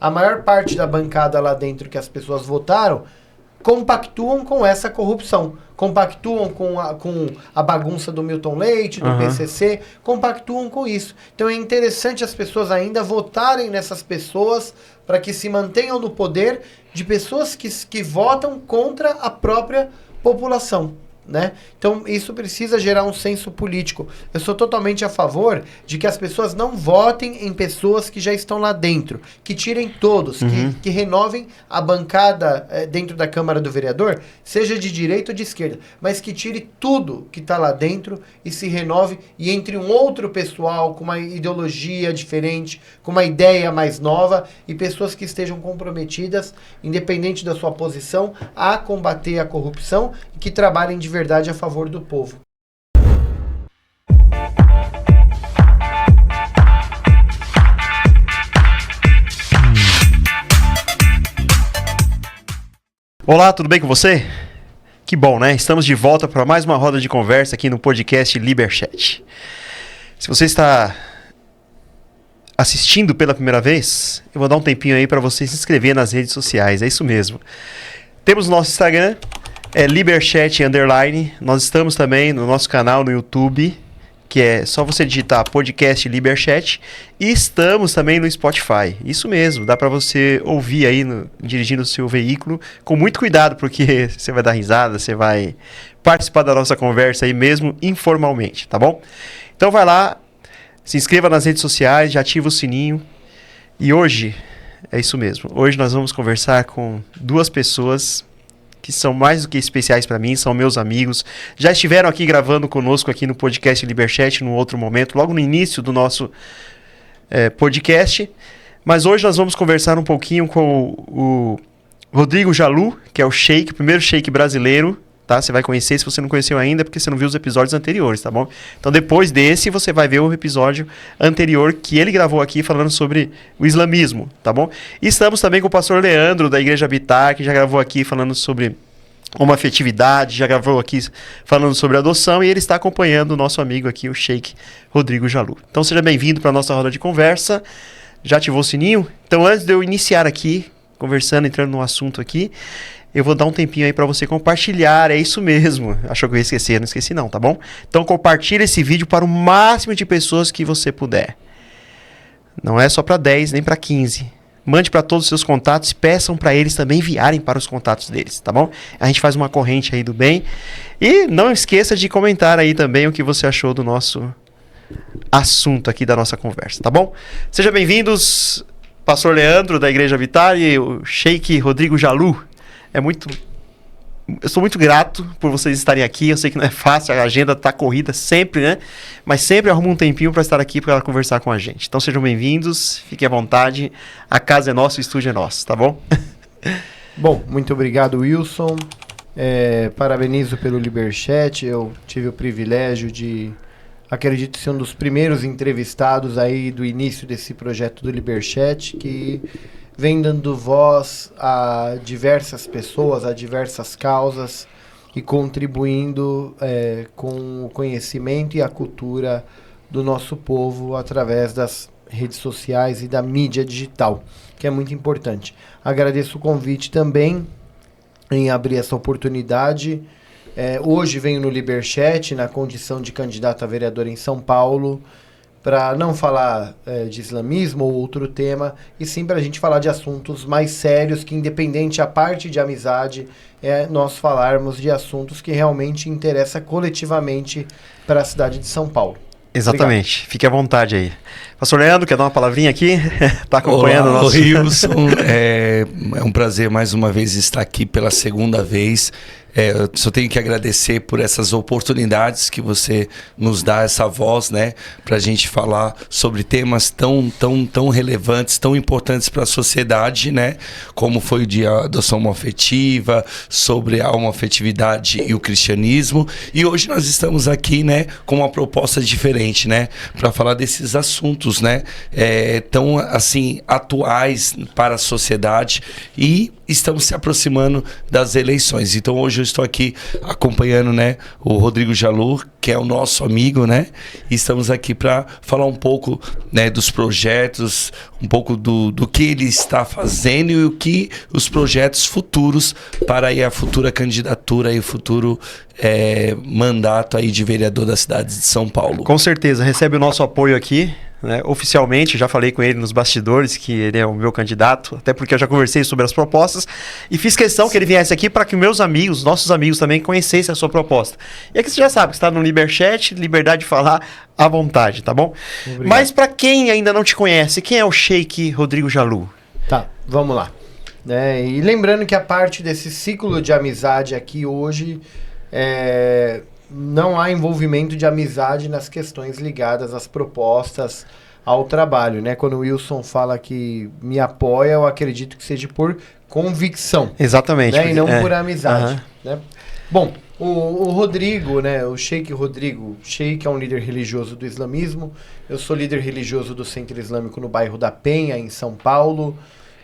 A maior parte da bancada lá dentro que as pessoas votaram compactuam com essa corrupção, compactuam com a bagunça do Milton Leite, do PCC, compactuam com isso. Então é interessante as pessoas ainda votarem nessas pessoas para que se mantenham no poder de pessoas que votam contra a própria população. Né? Então isso precisa gerar um senso político. Eu sou totalmente a favor de que as pessoas não votem em pessoas que já estão lá dentro, que tirem todos, que renovem a bancada dentro da Câmara do Vereador, seja de direita ou de esquerda, mas que tire tudo que está lá dentro e se renove e entre um outro pessoal com uma ideologia diferente, com uma ideia mais nova e pessoas que estejam comprometidas, independente da sua posição, a combater a corrupção e que trabalhem de verdade a favor do povo. Olá, tudo bem com você? Que bom, né? Estamos de volta para mais uma roda de conversa aqui no podcast Liberchat. Se você está assistindo pela primeira vez, eu vou dar um tempinho aí para você se inscrever nas redes sociais, é isso mesmo. Temos o nosso Instagram, Liberchat_. Nós estamos também no nosso canal no YouTube, que é só você digitar podcast Liberchat, e estamos também no Spotify. Isso mesmo, dá para você ouvir aí dirigindo o seu veículo com muito cuidado, porque você vai dar risada, você vai participar da nossa conversa aí mesmo informalmente, tá bom? Então vai lá, se inscreva nas redes sociais, já ativa o sininho. E hoje, é isso mesmo, hoje nós vamos conversar com duas pessoas que são mais do que especiais para mim, são meus amigos, já estiveram aqui gravando conosco aqui no podcast Liberchat num outro momento, logo no início do nosso podcast, mas hoje nós vamos conversar um pouquinho com o Rodrigo Jalu, que é o Sheik, o primeiro Sheik brasileiro, tá? Você vai conhecer, se você não conheceu ainda, porque você não viu os episódios anteriores, tá bom? Então depois desse, você vai ver o episódio anterior que ele gravou aqui falando sobre o islamismo, tá bom? E estamos também com o pastor Leandro, da Igreja Habitar, que já gravou aqui falando sobre homoafetividade, já gravou aqui falando sobre adoção, e ele está acompanhando o nosso amigo aqui, o Sheik Rodrigo Jalu. Então seja bem-vindo para a nossa roda de conversa. Já ativou o sininho? Então antes de eu iniciar aqui, conversando, entrando no assunto aqui, eu vou dar um tempinho aí para você compartilhar, é isso mesmo. Achou que eu ia esquecer? Não esqueci não, tá bom? Então compartilhe esse vídeo para o máximo de pessoas que você puder. Não é só para 10, nem para 15. Mande para todos os seus contatos e peçam para eles também enviarem para os contatos deles, tá bom? A gente faz uma corrente aí do bem. E não esqueça de comentar aí também o que você achou do nosso assunto aqui da nossa conversa, tá bom? Sejam bem-vindos, pastor Leandro, da Igreja Habitar, e o Sheik Rodrigo Jalu. Eu sou muito grato por vocês estarem aqui. Eu sei que não é fácil, a agenda tá corrida sempre, né? Mas sempre arruma um tempinho para estar aqui para conversar com a gente. Então sejam bem-vindos, fiquem à vontade. A casa é nossa, o estúdio é nosso, tá bom? Bom, muito obrigado, Wilson. Parabenizo pelo Liberchat. Eu tive o privilégio de, acredito, ser um dos primeiros entrevistados aí do início desse projeto do Liberchat, que vem dando voz a diversas pessoas, a diversas causas e contribuindo com o conhecimento e a cultura do nosso povo através das redes sociais e da mídia digital, que é muito importante. Agradeço o convite também em abrir essa oportunidade. Hoje venho no Liberchat na condição de candidato a vereador em São Paulo, para não falar de islamismo ou outro tema, e sim para a gente falar de assuntos mais sérios, que independente a parte de amizade, nós falarmos de assuntos que realmente interessam coletivamente para a cidade de São Paulo. Exatamente, fique à vontade aí. Pastor Leandro, quer dar uma palavrinha aqui? Está acompanhando o nosso... Wilson, é um prazer mais uma vez estar aqui pela segunda vez. Eu só tenho que agradecer por essas oportunidades que você nos dá, essa voz, né, para a gente falar sobre temas tão relevantes, tão importantes para a sociedade, né, como foi o de adoção homoafetiva, sobre a homoafetividade e o cristianismo. E hoje nós estamos aqui, né, com uma proposta diferente, né, para falar desses assuntos, né, tão assim atuais para a sociedade, e estamos se aproximando das eleições. Então hoje eu estou aqui acompanhando, né, o Rodrigo Jalu, que é o nosso amigo, né? E estamos aqui para falar um pouco, né, dos projetos, um pouco do que ele está fazendo e o que os projetos futuros para aí a futura candidatura e o futuro mandato aí de vereador da cidade de São Paulo. Com certeza, recebe o nosso apoio aqui, né? Oficialmente, já falei com ele nos bastidores que ele é o meu candidato, até porque eu já conversei sobre as propostas e fiz questão que ele viesse aqui para que meus amigos, nossos amigos também conhecessem a sua proposta. E aqui você já sabe que está no Liberchat, liberdade de falar à vontade, tá bom? Obrigado. Mas para quem ainda não te conhece, quem é o Sheik Rodrigo Jalu? Tá, vamos lá. E lembrando que a parte desse ciclo de amizade aqui hoje, não há envolvimento de amizade nas questões ligadas às propostas, ao trabalho, né? Quando o Wilson fala que me apoia, eu acredito que seja por convicção. Exatamente. Né? E não por amizade. Uhum. Né? Bom, o Rodrigo, né? O Sheik Rodrigo, Sheik é um líder religioso do islamismo. Eu sou líder religioso do Centro Islâmico no bairro da Penha, em São Paulo.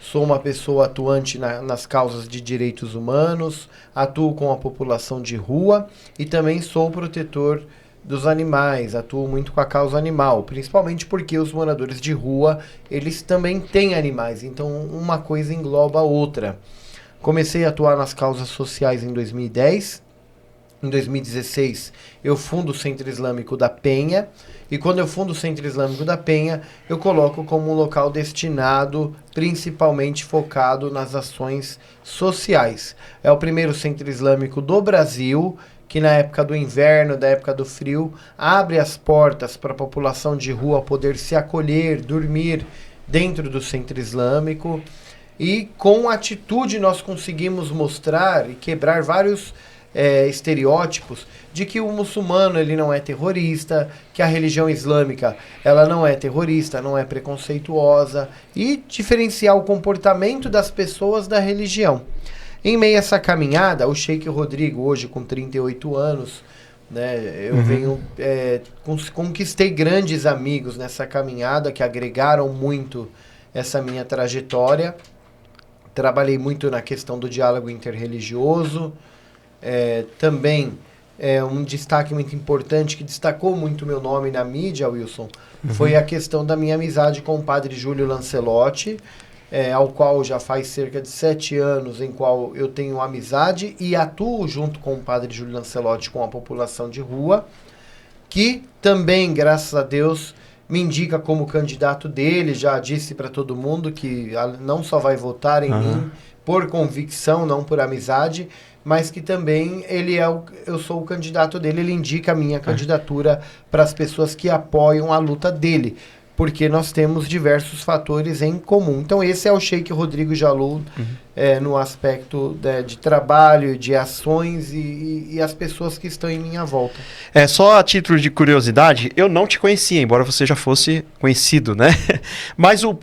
Sou uma pessoa atuante nas causas de direitos humanos, atuo com a população de rua e também sou protetor dos animais, atuo muito com a causa animal, principalmente porque os moradores de rua, eles também têm animais, então uma coisa engloba a outra. Comecei a atuar nas causas sociais em 2010, em 2016 eu fundo o Centro Islâmico da Penha, e quando eu fundo o Centro Islâmico da Penha, eu coloco como um local destinado, principalmente focado nas ações sociais. É o primeiro Centro Islâmico do Brasil, que na época do inverno, da época do frio, abre as portas para a população de rua poder se acolher, dormir dentro do Centro Islâmico. E com atitude nós conseguimos mostrar e quebrar vários estereótipos de que o muçulmano ele não é terrorista, que a religião islâmica ela não é terrorista, não é preconceituosa, e diferenciar o comportamento das pessoas da religião. Em meio a essa caminhada, o Sheik Rodrigo, hoje com 38 anos, né, eu venho conquistei grandes amigos nessa caminhada que agregaram muito essa minha trajetória. Trabalhei muito na questão do diálogo interreligioso. Também um destaque muito importante que destacou muito meu nome na mídia, Wilson, foi a questão da minha amizade com o padre Júlio Lancelotti, ao qual já faz cerca de 7 anos em qual eu tenho amizade e atuo junto com o padre Júlio Lancelotti com a população de rua, que também, graças a Deus, me indica como candidato dele. Já disse para todo mundo que não só vai votar em mim por convicção, não por amizade, mas que também eu sou o candidato dele, ele indica a minha candidatura para as pessoas que apoiam a luta dele, porque nós temos diversos fatores em comum. Então esse é o Sheik Rodrigo Jalu, no aspecto de trabalho, de ações e as pessoas que estão em minha volta. Só a título de curiosidade, eu não te conhecia, embora você já fosse conhecido, né? Mas eu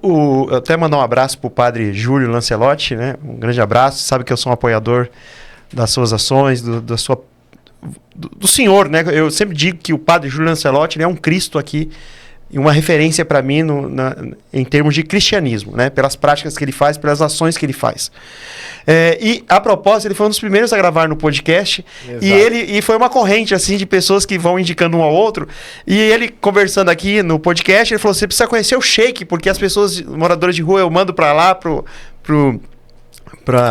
até mandar um abraço pro padre Júlio Lancelotti, né? Um grande abraço, sabe que eu sou um apoiador das suas ações, do senhor, né? Eu sempre digo que o padre Júlio Lancelotti, ele é um Cristo aqui, e uma referência para mim em termos de cristianismo, né? Pelas práticas que ele faz, pelas ações que ele faz. E a propósito, ele foi um dos primeiros a gravar no podcast. Exato. E foi uma corrente assim de pessoas que vão indicando um ao outro. E ele conversando aqui no podcast, ele falou: você precisa conhecer o Sheik, porque as pessoas moradoras de rua eu mando para lá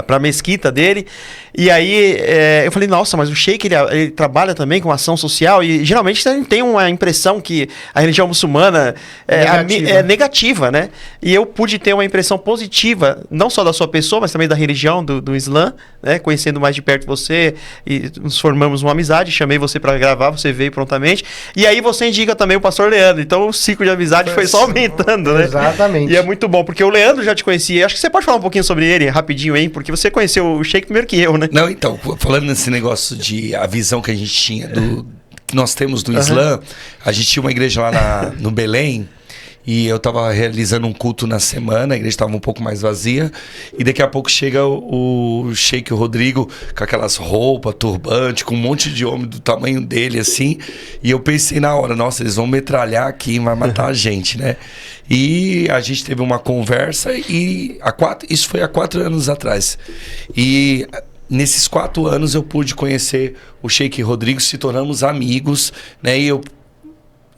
pra mesquita dele. E aí eu falei, nossa, mas o Sheik ele trabalha também com ação social, e geralmente a gente tem uma impressão que a religião muçulmana é negativa, né? E eu pude ter uma impressão positiva, não só da sua pessoa, mas também da religião do Islã, né? Conhecendo mais de perto você, e nos formamos uma amizade, chamei você para gravar, você veio prontamente, e aí você indica também o pastor Leandro, então o ciclo de amizade foi só aumentando, né? Exatamente. E é muito bom, porque o Leandro já te conhecia, acho que você pode falar um pouquinho sobre ele, rapidinho, hein? Porque você conheceu o Sheik primeiro que eu, né? Não, então, falando nesse negócio de a visão que a gente tinha que nós temos do Islã, a gente tinha uma igreja lá no Belém, e eu estava realizando um culto na semana, a igreja estava um pouco mais vazia, e daqui a pouco chega o Sheik Rodrigo com aquelas roupas, turbante, com um monte de homem do tamanho dele, assim, e eu pensei na hora, nossa, eles vão metralhar aqui, vai matar a gente, né? E a gente teve uma conversa, e isso foi há 4 anos atrás, e nesses 4 anos eu pude conhecer o Sheik Rodrigo, se tornamos amigos, né? E eu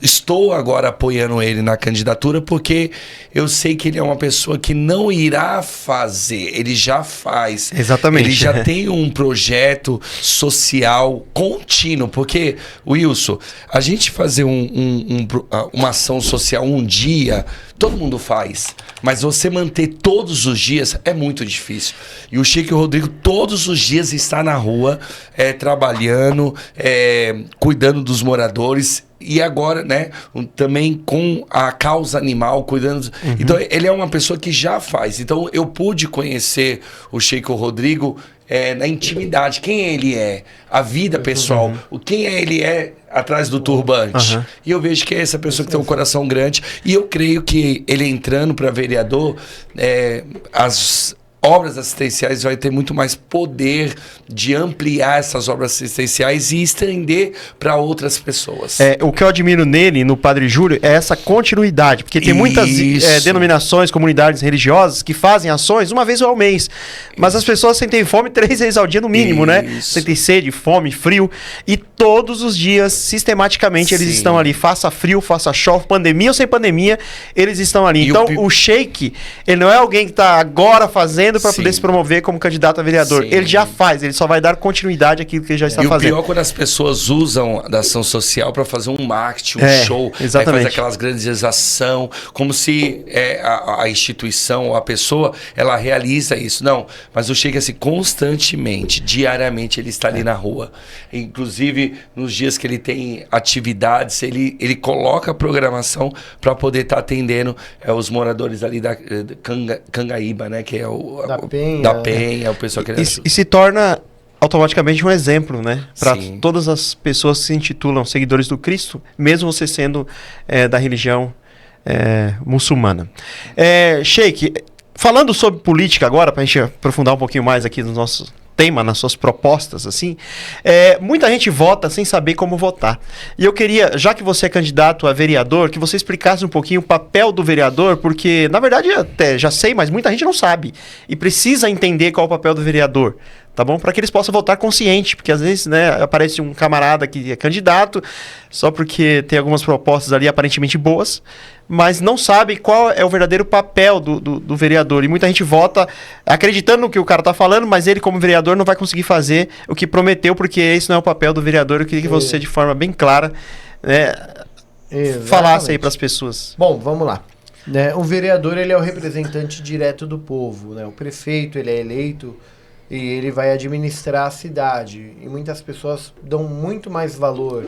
estou agora apoiando ele na candidatura porque eu sei que ele é uma pessoa que não irá fazer, ele já faz. Exatamente. Ele já tem um projeto social contínuo, porque, Wilson, a gente fazer uma ação social um dia, todo mundo faz, mas você manter todos os dias é muito difícil. E o Sheik Rodrigo todos os dias está na rua, trabalhando, cuidando dos moradores. E agora, né, também com a causa animal, cuidando... Então, ele é uma pessoa que já faz. Então, eu pude conhecer o Sheik Rodrigo na intimidade. Quem ele é, a vida pessoal, quem ele é atrás do turbante. E eu vejo que é essa pessoa que tem um coração grande. E eu creio que ele entrando para vereador, as obras assistenciais vai ter muito mais poder de ampliar essas obras assistenciais e estender para outras pessoas. O que eu admiro nele, no Padre Júlio, é essa continuidade, porque tem muitas denominações, comunidades religiosas que fazem ações uma vez ao mês, mas as pessoas sentem fome 3 vezes ao dia no mínimo, né? Sentem sede, fome, frio, e todos os dias, sistematicamente, eles estão ali, faça frio, faça chove, pandemia ou sem pandemia, eles estão ali. Então, o Sheik, ele não é alguém que está agora fazendo para poder se promover como candidato a vereador. Ele já faz, ele só vai dar continuidade àquilo que ele já está fazendo. E o pior é quando as pessoas usam da ação social para fazer um marketing, show, exatamente. Fazer aquelas grandização, como se a instituição ou a pessoa, ela realiza isso. Não, mas o Sheik, assim, constantemente, diariamente, ele está ali na rua. Inclusive, nos dias que ele tem atividades, ele coloca a programação para poder estar atendendo os moradores ali da Cangaíba, né, que é da Penha, o pessoal que e se torna automaticamente um exemplo, né? Para todas as pessoas que se intitulam seguidores do Cristo, mesmo você sendo da religião muçulmana. Sheik, falando sobre política agora, para a gente aprofundar um pouquinho mais aqui no nosso tema, nas suas propostas, assim, muita gente vota sem saber como votar. E eu queria, já que você é candidato a vereador, que você explicasse um pouquinho o papel do vereador, porque, na verdade, eu até já sei, mas muita gente não sabe. E precisa entender qual é o papel do vereador, tá bom? Para que eles possam votar consciente, porque às vezes, né, aparece um camarada que é candidato, só porque tem algumas propostas ali aparentemente boas, mas não sabe qual é o verdadeiro papel do vereador. E muita gente vota acreditando no que o cara está falando, mas ele, como vereador, não vai conseguir fazer o que prometeu, porque esse não é o papel do vereador. Eu queria que você, de forma bem clara, falasse aí para as pessoas. Bom, vamos lá. O vereador, ele é o representante direto do povo, né? O prefeito, ele é eleito e ele vai administrar a cidade. E muitas pessoas dão muito mais valor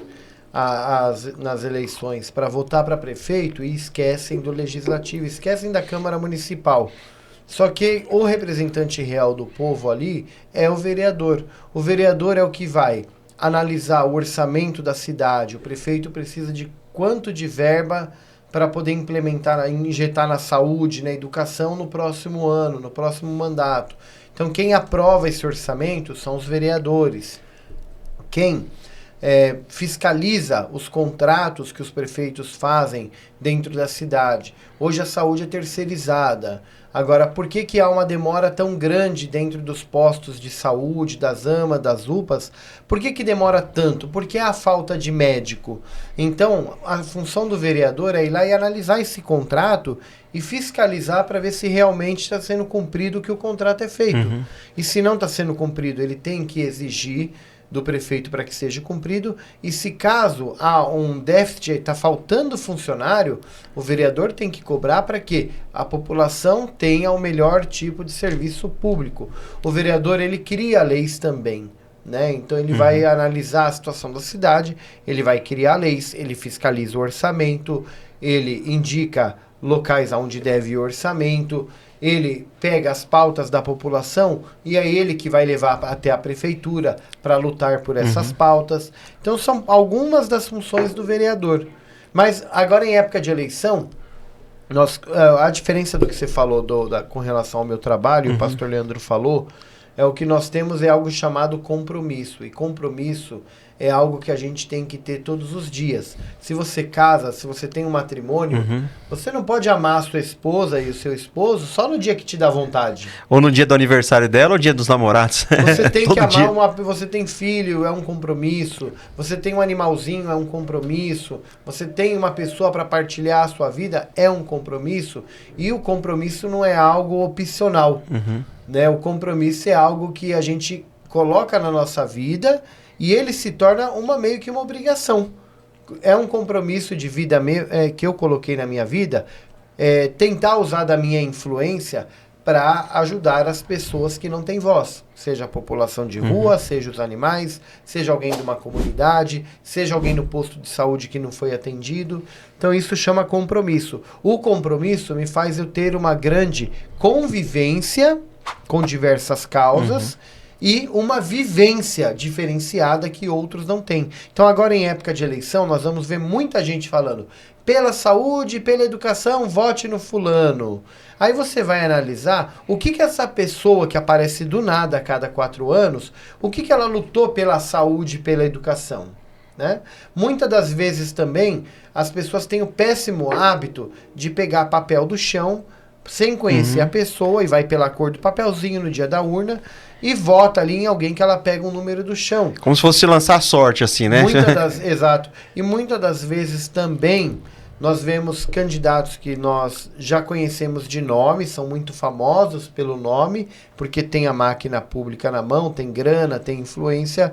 nas eleições para votar para prefeito e esquecem do legislativo, esquecem da Câmara Municipal. Só que o representante real do povo ali é o vereador. O vereador é o que vai analisar o orçamento da cidade. O prefeito precisa de quanto de verba para poder implementar, injetar na saúde, na educação no próximo ano, no próximo mandato. Então quem aprova esse orçamento são os vereadores. Quem fiscaliza os contratos que os prefeitos fazem dentro da cidade. Hoje a saúde é terceirizada. Agora, por que há uma demora tão grande dentro dos postos de saúde, das AMAs, das UPAs? Por que demora tanto? Porque há falta de médico. Então, a função do vereador é ir lá e analisar esse contrato e fiscalizar para ver se realmente está sendo cumprido o que o contrato é feito. E se não está sendo cumprido, ele tem que exigir do prefeito para que seja cumprido, e se caso há um déficit, está faltando funcionário, o vereador tem que cobrar para que a população tenha o melhor tipo de serviço público. O vereador, ele cria leis também, né? Então ele vai analisar a situação da cidade, ele vai criar leis, ele fiscaliza o orçamento, ele indica locais onde deve ir o orçamento, ele pega as pautas da população e é ele que vai levar até a prefeitura para lutar por essas pautas. Então são algumas das funções do vereador. Mas agora em época de eleição, a diferença do que você falou com relação ao meu trabalho, o pastor Leandro falou, O que nós temos é algo chamado compromisso. E compromisso é algo que a gente tem que ter todos os dias. Se você casa, se você tem um matrimônio, você não pode amar a sua esposa e o seu esposo só no dia que te dá vontade. Ou no dia do aniversário dela ou no dia dos namorados. Você tem que Todo amar dia. você tem filho, é um compromisso. Você tem um animalzinho, é um compromisso. Você tem uma pessoa para partilhar a sua vida, é um compromisso. E o compromisso não é algo opcional. Né? O compromisso é algo que a gente coloca na nossa vida e ele se torna meio que uma obrigação. É um compromisso de vida que eu coloquei na minha vida, tentar usar da minha influência para ajudar as pessoas que não têm voz. Seja a população de rua, seja os animais, seja alguém de uma comunidade, seja alguém no posto de saúde que não foi atendido. Então isso chama compromisso. O compromisso me faz eu ter uma grande convivência com diversas causas, e uma vivência diferenciada que outros não têm. Então agora em época de eleição, nós vamos ver muita gente falando pela saúde, pela educação, vote no fulano. Aí você vai analisar o que essa pessoa que aparece do nada a cada 4 anos, o que ela lutou pela saúde e pela educação. Né? Muitas das vezes também as pessoas têm o péssimo hábito de pegar papel do chão sem conhecer a pessoa e vai pela cor do papelzinho no dia da urna e vota ali em alguém que ela pega um número do chão. Como se fosse lançar sorte, assim, né? Exato. E muitas das vezes também nós vemos candidatos que nós já conhecemos de nome, são muito famosos pelo nome, porque tem a máquina pública na mão, tem grana, tem influência,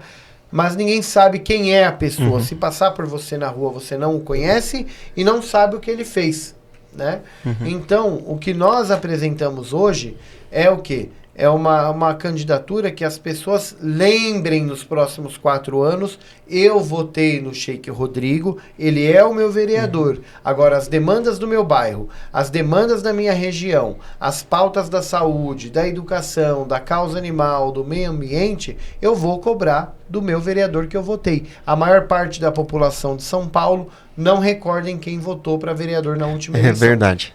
mas ninguém sabe quem é a pessoa. Se passar por você na rua, você não o conhece e não sabe o que ele fez. Né? Então, o que nós apresentamos hoje é o quê? É uma candidatura que as pessoas lembrem nos próximos 4 anos. Eu votei no Sheik Rodrigo, ele é o meu vereador. Agora, as demandas do meu bairro, as demandas da minha região, as pautas da saúde, da educação, da causa animal, do meio ambiente, eu vou cobrar do meu vereador que eu votei. A maior parte da população de São Paulo não recordem quem votou para vereador na última eleição. É verdade.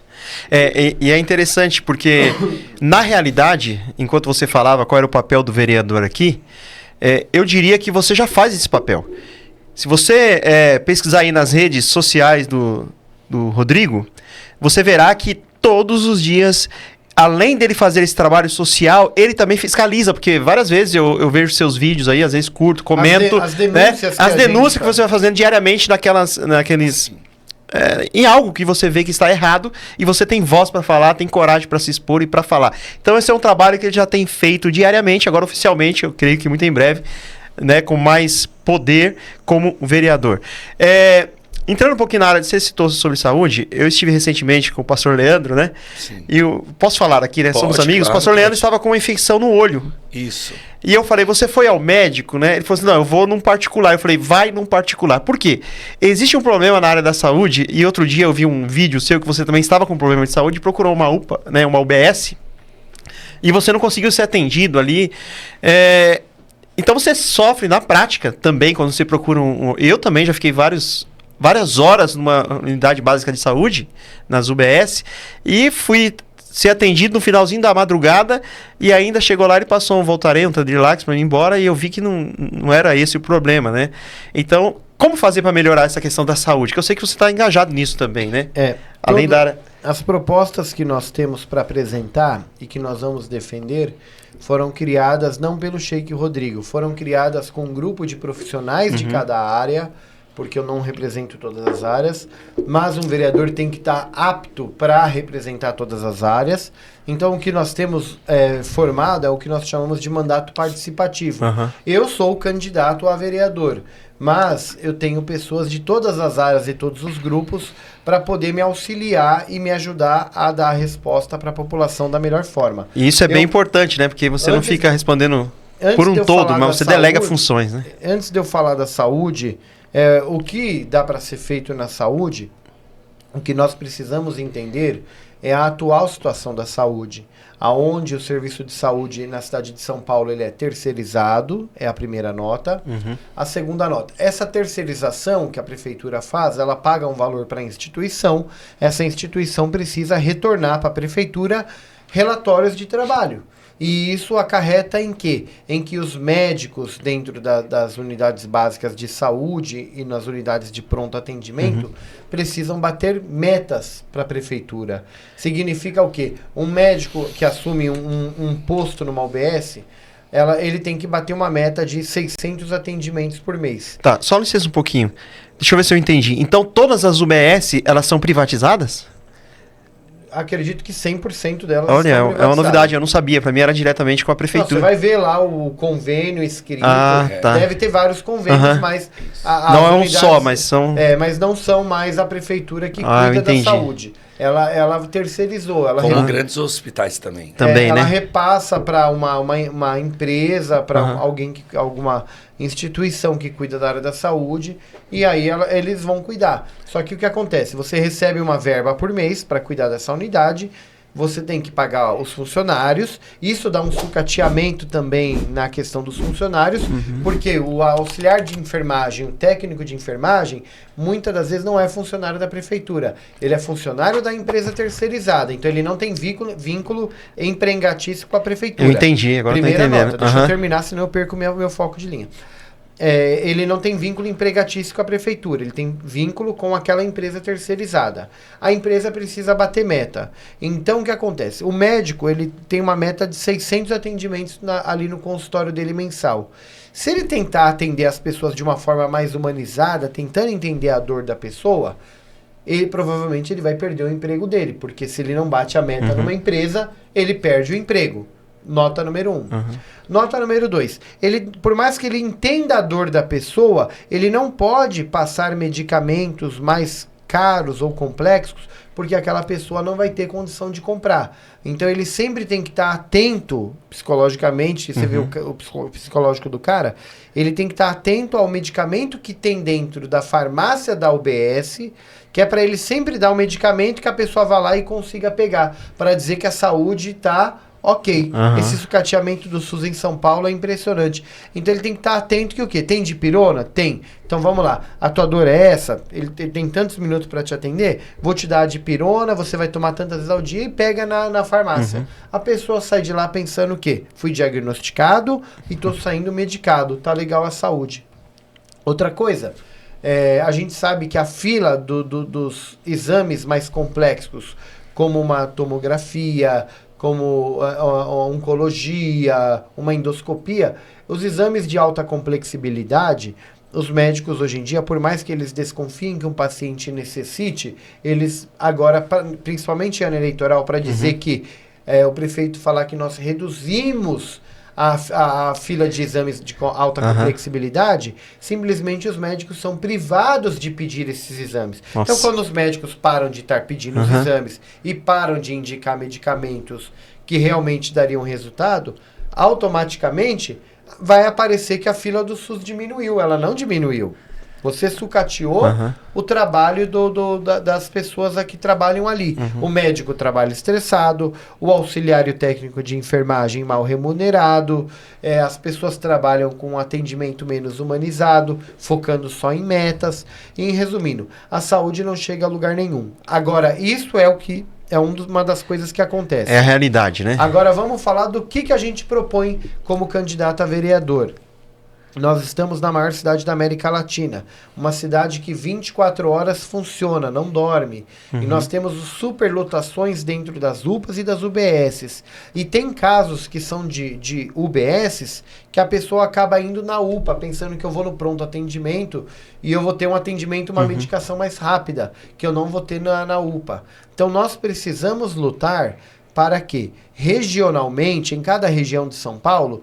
E é interessante porque, na realidade, enquanto você falava qual era o papel do vereador aqui, eu diria que você já faz esse papel. Se você pesquisar aí nas redes sociais do Rodrigo, você verá que todos os dias, além dele fazer esse trabalho social, ele também fiscaliza, porque várias vezes eu vejo seus vídeos aí, às vezes curto, comento, as denúncias, né? As denúncias que você vai fazendo diariamente naqueles... em algo que você vê que está errado e você tem voz para falar, tem coragem para se expor e para falar. Então esse é um trabalho que ele já tem feito diariamente, agora oficialmente, eu creio que muito em breve, né, com mais poder como vereador. Entrando um pouquinho na área, você citou sobre saúde, eu estive recentemente com o pastor Leandro, né? Sim. E posso falar aqui, né? Somos amigos. Claro, o pastor Leandro estava com uma infecção no olho. Isso. E eu falei, você foi ao médico, né? Ele falou assim, não, eu vou num particular. Eu falei, vai num particular. Por quê? Existe um problema na área da saúde, e outro dia eu vi um vídeo seu que você também estava com problema de saúde, procurou uma UPA, né? Uma UBS, e você não conseguiu ser atendido ali. Então você sofre na prática também quando você procura Eu também já fiquei várias horas numa unidade básica de saúde, nas UBS, e fui ser atendido no finalzinho da madrugada, e ainda chegou lá e passou um Voltaren, um Tadrilax para ir embora, e eu vi que não era esse o problema, né? Então, como fazer para melhorar essa questão da saúde? Que eu sei que você está engajado nisso também, né? Além da área... As propostas que nós temos para apresentar e que nós vamos defender foram criadas não pelo Sheik Rodrigo, foram criadas com um grupo de profissionais de cada área, porque eu não represento todas as áreas, mas um vereador tem que estar apto para representar todas as áreas. Então, o que nós temos formado é o que nós chamamos de mandato participativo. Eu sou o candidato a vereador, mas eu tenho pessoas de todas as áreas e todos os grupos para poder me auxiliar e me ajudar a dar a resposta para a população da melhor forma. E isso é bem importante, né? Porque você não fica respondendo por um todo, mas você delega funções, né? Antes de eu falar da saúde... o que dá para ser feito na saúde, o que nós precisamos entender é a atual situação da saúde, aonde o serviço de saúde na cidade de São Paulo ele é terceirizado, é a primeira nota. A segunda nota, essa terceirização que a prefeitura faz, ela paga um valor para a instituição, essa instituição precisa retornar para a prefeitura relatórios de trabalho. E isso acarreta em quê? Em que os médicos dentro das unidades básicas de saúde e nas unidades de pronto atendimento precisam bater metas para a prefeitura. Significa o quê? Um médico que assume um posto numa UBS, ele tem que bater uma meta de 600 atendimentos por mês. Tá, só licença um pouquinho. Deixa eu ver se eu entendi. Então todas as UBS, elas são privatizadas? Acredito que 100% delas Olha, estão é uma privatizadas. novidade, eu não sabia. Pra mim era diretamente com a Não, prefeitura. você vai ver lá o convênio escrito. Tá. Deve ter vários convênios, mas... Não é um só, mas são... mas não são mais a prefeitura que cuida da entendi. saúde. Ela terceirizou. Ela Como grandes hospitais também. Também, ela né? repassa para uma empresa, para alguma instituição que cuida da área da saúde, e aí eles vão cuidar. Só que o que acontece? Você recebe uma verba por mês para cuidar dessa unidade, você tem que pagar os funcionários, isso dá um sucateamento também na questão dos funcionários, porque o auxiliar de enfermagem, o técnico de enfermagem, muitas das vezes não é funcionário da prefeitura, ele é funcionário da empresa terceirizada, então ele não tem vínculo empregatício com a prefeitura. Eu entendi, agora Primeira eu tô entendendo. nota, deixa eu terminar, senão eu perco meu foco de linha. Ele não tem vínculo empregatício com a prefeitura, ele tem vínculo com aquela empresa terceirizada. A empresa precisa bater meta. Então, o que acontece? O médico, ele tem uma meta de 600 atendimentos ali no consultório dele mensal. Se ele tentar atender as pessoas de uma forma mais humanizada, tentando entender a dor da pessoa, provavelmente ele vai perder o emprego dele, porque se ele não bate a meta numa empresa, ele perde o emprego. Nota número 1. Nota número 2. Por mais que ele entenda a dor da pessoa, ele não pode passar medicamentos mais caros ou complexos, porque aquela pessoa não vai ter condição de comprar. Então ele sempre tem que estar atento psicologicamente, você vê o psicológico do cara, ele tem que estar atento ao medicamento que tem dentro da farmácia da UBS, que é para ele sempre dar um medicamento que a pessoa vá lá e consiga pegar, para dizer que a saúde está... Ok, esse sucateamento do SUS em São Paulo é impressionante. Então ele tem que estar atento que o quê? Tem dipirona? Tem. Então vamos lá, a tua dor é essa, ele tem tantos minutos para te atender, vou te dar a dipirona, você vai tomar tantas vezes ao dia e pega na farmácia. A pessoa sai de lá pensando o quê? Fui diagnosticado e estou saindo medicado, tá legal a saúde. Outra coisa, a gente sabe que a fila dos exames mais complexos, como uma tomografia, como a oncologia, uma endoscopia, os exames de alta complexibilidade, os médicos hoje em dia, por mais que eles desconfiem que um paciente necessite, eles agora, principalmente em ano eleitoral, para dizer que o prefeito falar que nós reduzimos a fila de exames de alta complexibilidade, simplesmente os médicos são privados de pedir esses exames. Nossa. Então, quando os médicos param de estar pedindo os exames e param de indicar medicamentos que realmente dariam resultado, automaticamente vai aparecer que a fila do SUS diminuiu. Ela não diminuiu. Você sucateou o trabalho das pessoas que trabalham ali. O médico trabalha estressado, o auxiliar e o técnico de enfermagem mal remunerado, as pessoas trabalham com um atendimento menos humanizado, focando só em metas. E, resumindo, a saúde não chega a lugar nenhum. Agora, isso é uma das coisas que acontece. É a realidade, né? Agora vamos falar do que a gente propõe como candidato a vereador. Nós estamos na maior cidade da América Latina, uma cidade que 24 horas funciona, não dorme. E nós temos superlotações dentro das UPAs e das UBSs. E tem casos que são de UBSs que a pessoa acaba indo na UPA, pensando que eu vou no pronto atendimento e eu vou ter um atendimento, uma medicação mais rápida, que eu não vou ter na UPA. Então nós precisamos lutar para que, regionalmente, em cada região de São Paulo,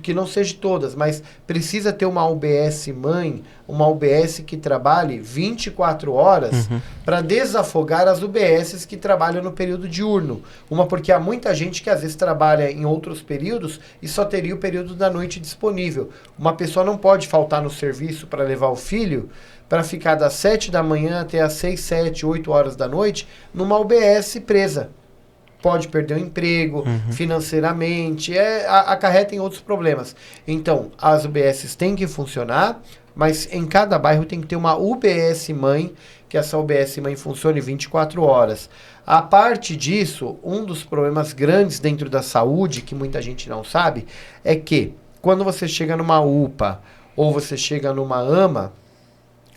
que não seja todas, mas precisa ter uma UBS mãe, uma UBS que trabalhe 24 horas para desafogar as UBSs que trabalham no período diurno. Porque há muita gente que às vezes trabalha em outros períodos e só teria o período da noite disponível. Uma pessoa não pode faltar no serviço para levar o filho para ficar das 7 da manhã até as 6, 7, 8 horas da noite numa UBS presa. Pode perder o emprego, financeiramente, acarreta em outros problemas. Então, as UBSs têm que funcionar, mas em cada bairro tem que ter uma UBS mãe que essa UBS mãe funcione 24 horas. A parte disso, um dos problemas grandes dentro da saúde, que muita gente não sabe, é que quando você chega numa UPA ou você chega numa AMA,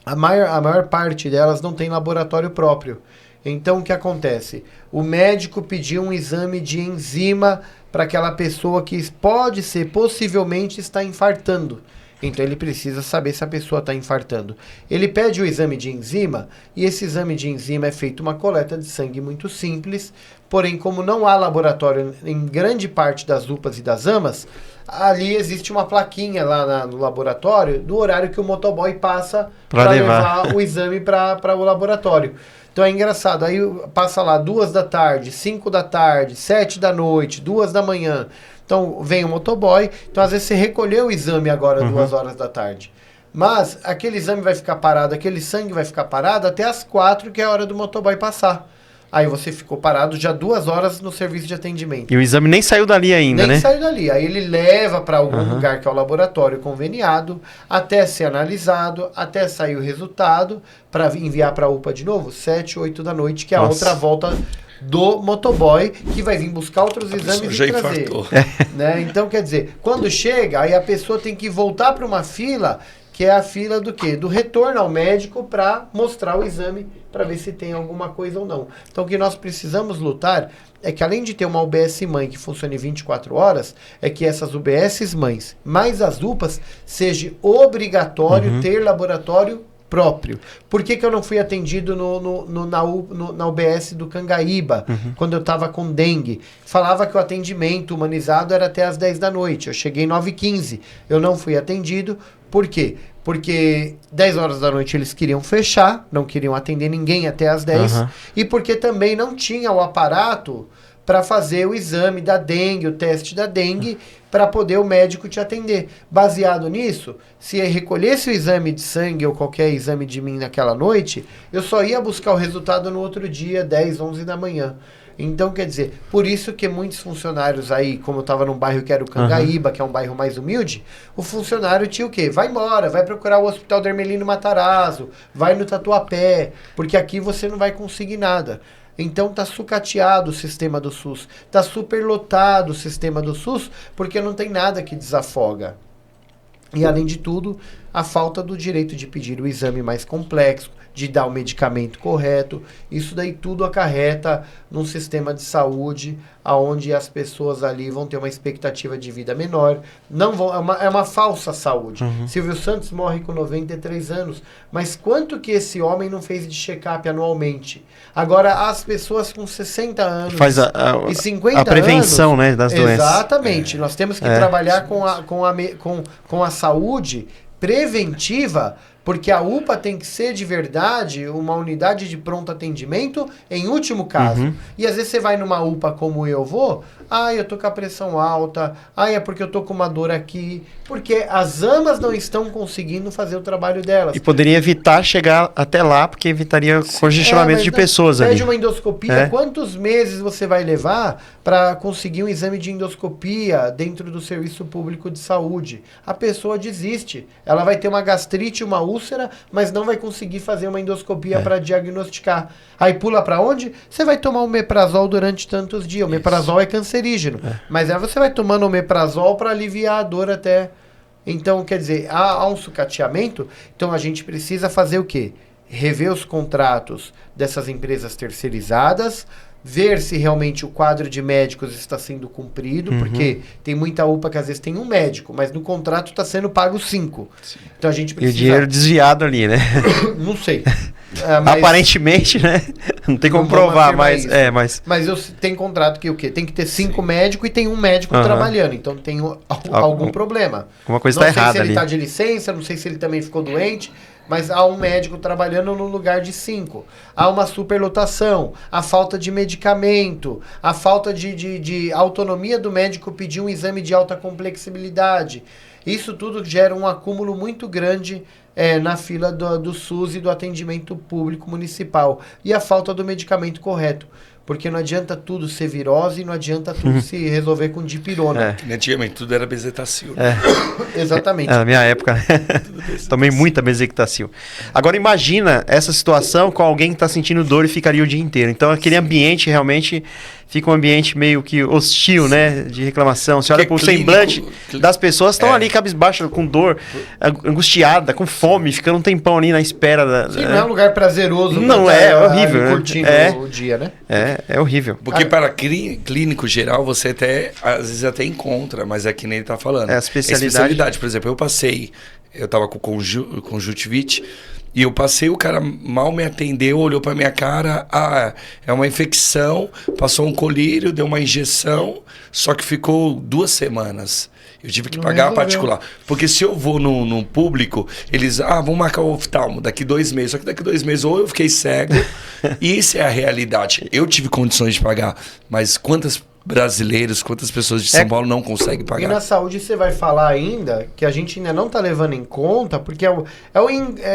a maior parte delas não tem laboratório próprio. Então, o que acontece? O médico pediu um exame de enzima para aquela pessoa que pode ser, possivelmente, está infartando. Então, ele precisa saber se a pessoa está infartando. Ele pede o exame de enzima, e esse exame de enzima é feito uma coleta de sangue muito simples, porém, como não há laboratório em grande parte das UPAs e das AMAs, ali existe uma plaquinha lá no laboratório do horário que o motoboy passa para levar o exame para o laboratório. Então é engraçado, aí passa lá 2 da tarde, 5 da tarde, 7 da noite, 2 da manhã. Então vem o motoboy, então às vezes você recolheu o exame agora 2 horas da tarde. Mas aquele exame vai ficar parado, aquele sangue vai ficar parado até as 4, que é a hora do motoboy passar. Aí você ficou parado já 2 horas no serviço de atendimento. E o exame nem saiu dali ainda, né? Nem saiu dali. Aí ele leva para algum lugar que é o laboratório conveniado, até ser analisado, até sair o resultado, para enviar para a UPA de novo, 7, 8 da noite, que é a outra volta do motoboy, que vai vir buscar outros exames e trazer. Né? Então, quer dizer, quando chega, aí a pessoa tem que voltar para uma fila, que é a fila do quê? Do retorno ao médico para mostrar o exame, para ver se tem alguma coisa ou não. Então, o que nós precisamos lutar é que, além de ter uma UBS mãe que funcione 24 horas, é que essas UBS mães, mais as UPAs, seja obrigatório ter laboratório próprio. Por que eu não fui atendido na UBS do Cangaíba, quando eu estava com dengue? Falava que o atendimento humanizado era até as 10 da noite. Eu cheguei 9h15. Eu não fui atendido. Por quê? Porque 10 horas da noite eles queriam fechar, não queriam atender ninguém até as 10. E porque também não tinha o aparato para fazer o exame da dengue, o teste da dengue, para poder o médico te atender. Baseado nisso, se eu recolhesse o exame de sangue ou qualquer exame de mim naquela noite, eu só ia buscar o resultado no outro dia, 10, 11 da manhã. Então, quer dizer, por isso que muitos funcionários aí, como eu estava num bairro que era o Cangaíba, que é um bairro mais humilde, o funcionário tinha o quê? Vai embora, vai procurar o Hospital do Hermelino Matarazzo, vai no Tatuapé, porque aqui você não vai conseguir nada. Então tá sucateado o sistema do SUS, tá superlotado o sistema do SUS, porque não tem nada que desafoga. E além de tudo, a falta do direito de pedir o exame mais complexo, de dar o medicamento correto, isso daí tudo acarreta num sistema de saúde onde as pessoas ali vão ter uma expectativa de vida menor, não vão, é uma falsa saúde. Silvio Santos morre com 93 anos, mas quanto que esse homem não fez de check-up anualmente? Agora, as pessoas com 60 anos e 50 anos... A prevenção, né, das doenças. Exatamente, nós temos que trabalhar com a saúde preventiva, porque a UPA tem que ser de verdade uma unidade de pronto atendimento em último caso. E às vezes você vai numa UPA como eu vou, eu tô com a pressão alta, é porque eu tô com uma dor aqui, porque as AMAs não estão conseguindo fazer o trabalho delas. E poderia evitar chegar até lá, porque evitaria congestionamento de pessoas ali. Pede uma endoscopia, quantos meses você vai levar para conseguir um exame de endoscopia dentro do serviço público de saúde? A pessoa desiste. Ela vai ter uma gastrite, uma úlcera, mas não vai conseguir fazer uma endoscopia para diagnosticar. Aí pula para onde? Você vai tomar um omeprazol durante tantos dias. O omeprazol é cancerígeno. Mas aí você vai tomando omeprazol para aliviar a dor até... Então, quer dizer, há um sucateamento. Então, a gente precisa fazer o quê? Rever os contratos dessas empresas terceirizadas, ver se realmente o quadro de médicos está sendo cumprido, porque tem muita UPA que às vezes tem um médico, mas no contrato está sendo pago 5. Então a gente precisa... E o dinheiro desviado ali, né? Não sei. Mas... Aparentemente, né? Não tem como provar, mas... Mas eu tenho contrato que o quê? Tem que ter 5 médicos e tem um médico trabalhando. Então tem algum problema. Alguma coisa está errada ali. Não sei se ele está de licença, não sei se ele também ficou doente, mas há um médico trabalhando no lugar de 5. Há uma superlotação, a falta de medicamento, a falta de autonomia do médico pedir um exame de alta complexibilidade. Isso tudo gera um acúmulo muito grande na fila do SUS e do atendimento público municipal. E a falta do medicamento correto. Porque não adianta tudo ser virose e não adianta tudo se resolver com dipirona. Antigamente tudo era bezetacil. Né? Exatamente. Na minha época, tomei muita bezetacil. Agora imagina essa situação com alguém que está sentindo dor e ficaria o dia inteiro. Então aquele ambiente realmente fica um ambiente meio que hostil, né? De reclamação. Você olha pro semblante das pessoas, estão ali cabisbaixas, com dor, angustiada, com fome, ficando um tempão ali na espera. Sim, não é um lugar prazeroso. Não é horrível. Curtindo o dia, né? É horrível. Porque para clínico geral, você até, às vezes até encontra, mas é que nem ele tá falando. É a especialidade. Por exemplo, eu tava com conjuntivite, e eu passei, o cara mal me atendeu, olhou pra minha cara, é uma infecção, passou um colírio, deu uma injeção, só que ficou 2 semanas. Eu tive que pagar a particular. Porque se eu vou no público, eles, vamos marcar o oftalmo daqui 2 meses. Só que daqui 2 meses ou eu fiquei cego, e isso é a realidade. Eu tive condições de pagar, mas quantas pessoas de São Paulo não conseguem pagar? E na saúde você vai falar ainda que a gente ainda não está levando em conta, porque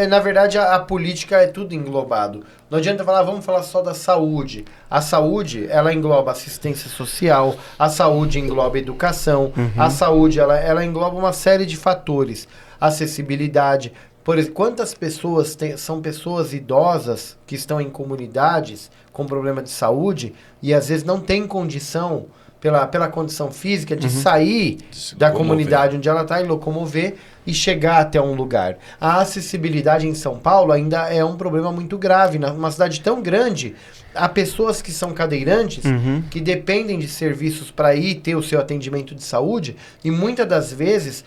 na verdade a política é tudo englobado. Não adianta falar, vamos falar só da saúde. A saúde, ela engloba assistência social, a saúde engloba educação, a saúde, ela engloba uma série de fatores. Acessibilidade. Por exemplo, quantas pessoas são pessoas idosas que estão em comunidades com problema de saúde e às vezes não têm condição, pela condição física, de sair da comunidade onde ela está e locomover e chegar até um lugar. A acessibilidade em São Paulo ainda é um problema muito grave. Numa cidade tão grande, há pessoas que são cadeirantes, que dependem de serviços para ir ter o seu atendimento de saúde, e muitas das vezes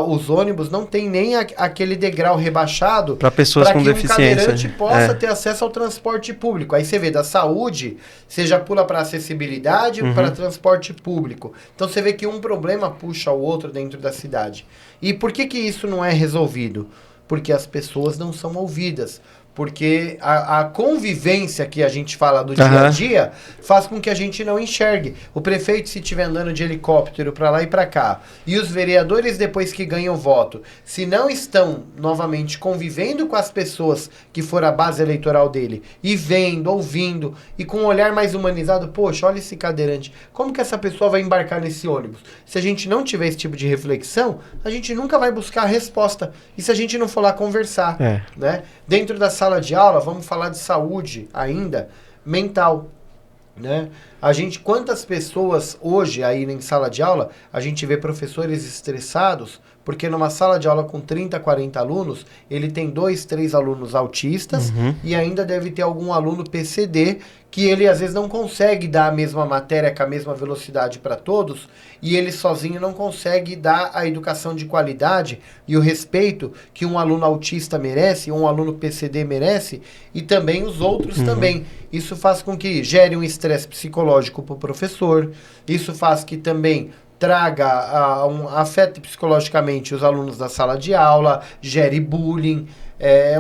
os ônibus não têm nem aquele degrau rebaixado para pessoas com deficiência. Para que um cadeirante possa ter acesso ao transporte público. Aí você vê, da saúde, você já pula para acessibilidade, para transporte público. Então você vê que um problema puxa o outro dentro da cidade. E por que isso não é resolvido? Porque as pessoas não são ouvidas. Porque a convivência que a gente fala do dia a dia faz com que a gente não enxergue. O prefeito, se estiver andando de helicóptero para lá e para cá, e os vereadores, depois que ganham voto, se não estão novamente convivendo com as pessoas que foram a base eleitoral dele, e vendo, ouvindo, e com um olhar mais humanizado, poxa, olha esse cadeirante, como que essa pessoa vai embarcar nesse ônibus? Se a gente não tiver esse tipo de reflexão, a gente nunca vai buscar a resposta. E se a gente não for lá conversar, né? Dentro da sala de aula, vamos falar de saúde ainda, mental, né? Quantas pessoas hoje aí em sala de aula, a gente vê professores estressados, porque numa sala de aula com 30, 40 alunos, ele tem 2, 3 alunos autistas e ainda deve ter algum aluno PCD, que ele às vezes não consegue dar a mesma matéria com a mesma velocidade para todos, e ele sozinho não consegue dar a educação de qualidade e o respeito que um aluno autista merece, um aluno PCD merece, e também os outros também. Isso faz com que gere um estresse psicológico para o professor, isso faz que também afete psicologicamente os alunos da sala de aula, gere bullying.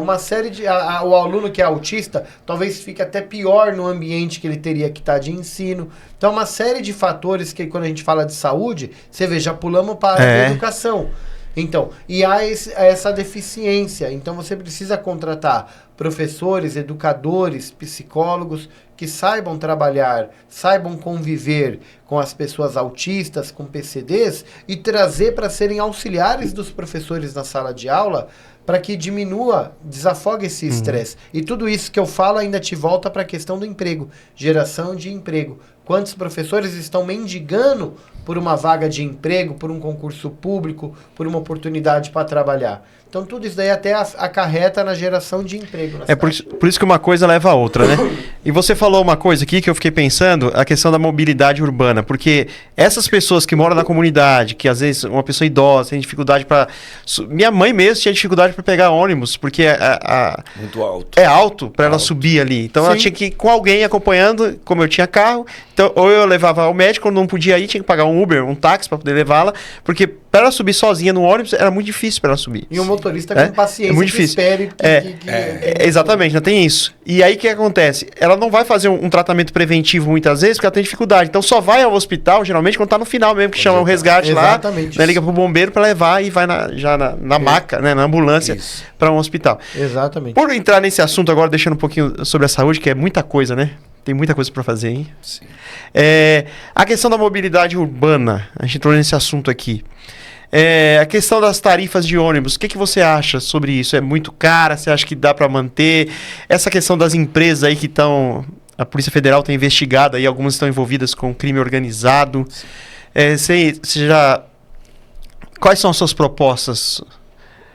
Uma série de... o aluno que é autista talvez fique até pior no ambiente que ele teria que estar de ensino. Então, uma série de fatores que, quando a gente fala de saúde, você vê, já pulamos para a educação. Então, e há essa deficiência. Então, você precisa contratar professores, educadores, psicólogos que saibam trabalhar, saibam conviver com as pessoas autistas, com PCDs, e trazer para serem auxiliares dos professores na sala de aula, para que desafogue esse estresse. E tudo isso que eu falo ainda te volta para a questão do emprego, geração de emprego. Quantos professores estão mendigando por uma vaga de emprego, por um concurso público, por uma oportunidade para trabalhar? Então tudo isso daí até acarreta na geração de emprego. Por isso que uma coisa leva a outra, né? E você falou uma coisa aqui que eu fiquei pensando, a questão da mobilidade urbana, porque essas pessoas que moram na comunidade, que às vezes uma pessoa idosa tem dificuldade para... Minha mãe mesmo tinha dificuldade para pegar ônibus, porque muito alto. É alto para ela subir ali. Então ela tinha que ir com alguém acompanhando, como eu tinha carro, então ou eu levava ao médico, quando não podia ir, tinha que pagar um Uber, um táxi para poder levá-la, porque para ela subir sozinha no ônibus era muito difícil para ela subir. E o motorista com paciência, é muito difícil. Espere exatamente, não tem isso. E aí o que acontece? Ela não vai fazer um tratamento preventivo muitas vezes, porque ela tem dificuldade. Então só vai ao hospital, geralmente, quando tá no final mesmo, que chama o resgate lá, né, liga pro bombeiro para levar e vai na maca, né, na ambulância, para um hospital. Exatamente. Por entrar nesse assunto agora, deixando um pouquinho sobre a saúde, que é muita coisa, né? Tem muita coisa para fazer, hein? Sim. A questão da mobilidade urbana, a gente entrou nesse assunto aqui. A questão das tarifas de ônibus, o que você acha sobre isso? É muito cara? Você acha que dá para manter? Essa questão das empresas aí que estão... A Polícia Federal tem investigado aí, algumas estão envolvidas com crime organizado. Você já... Quais são as suas propostas?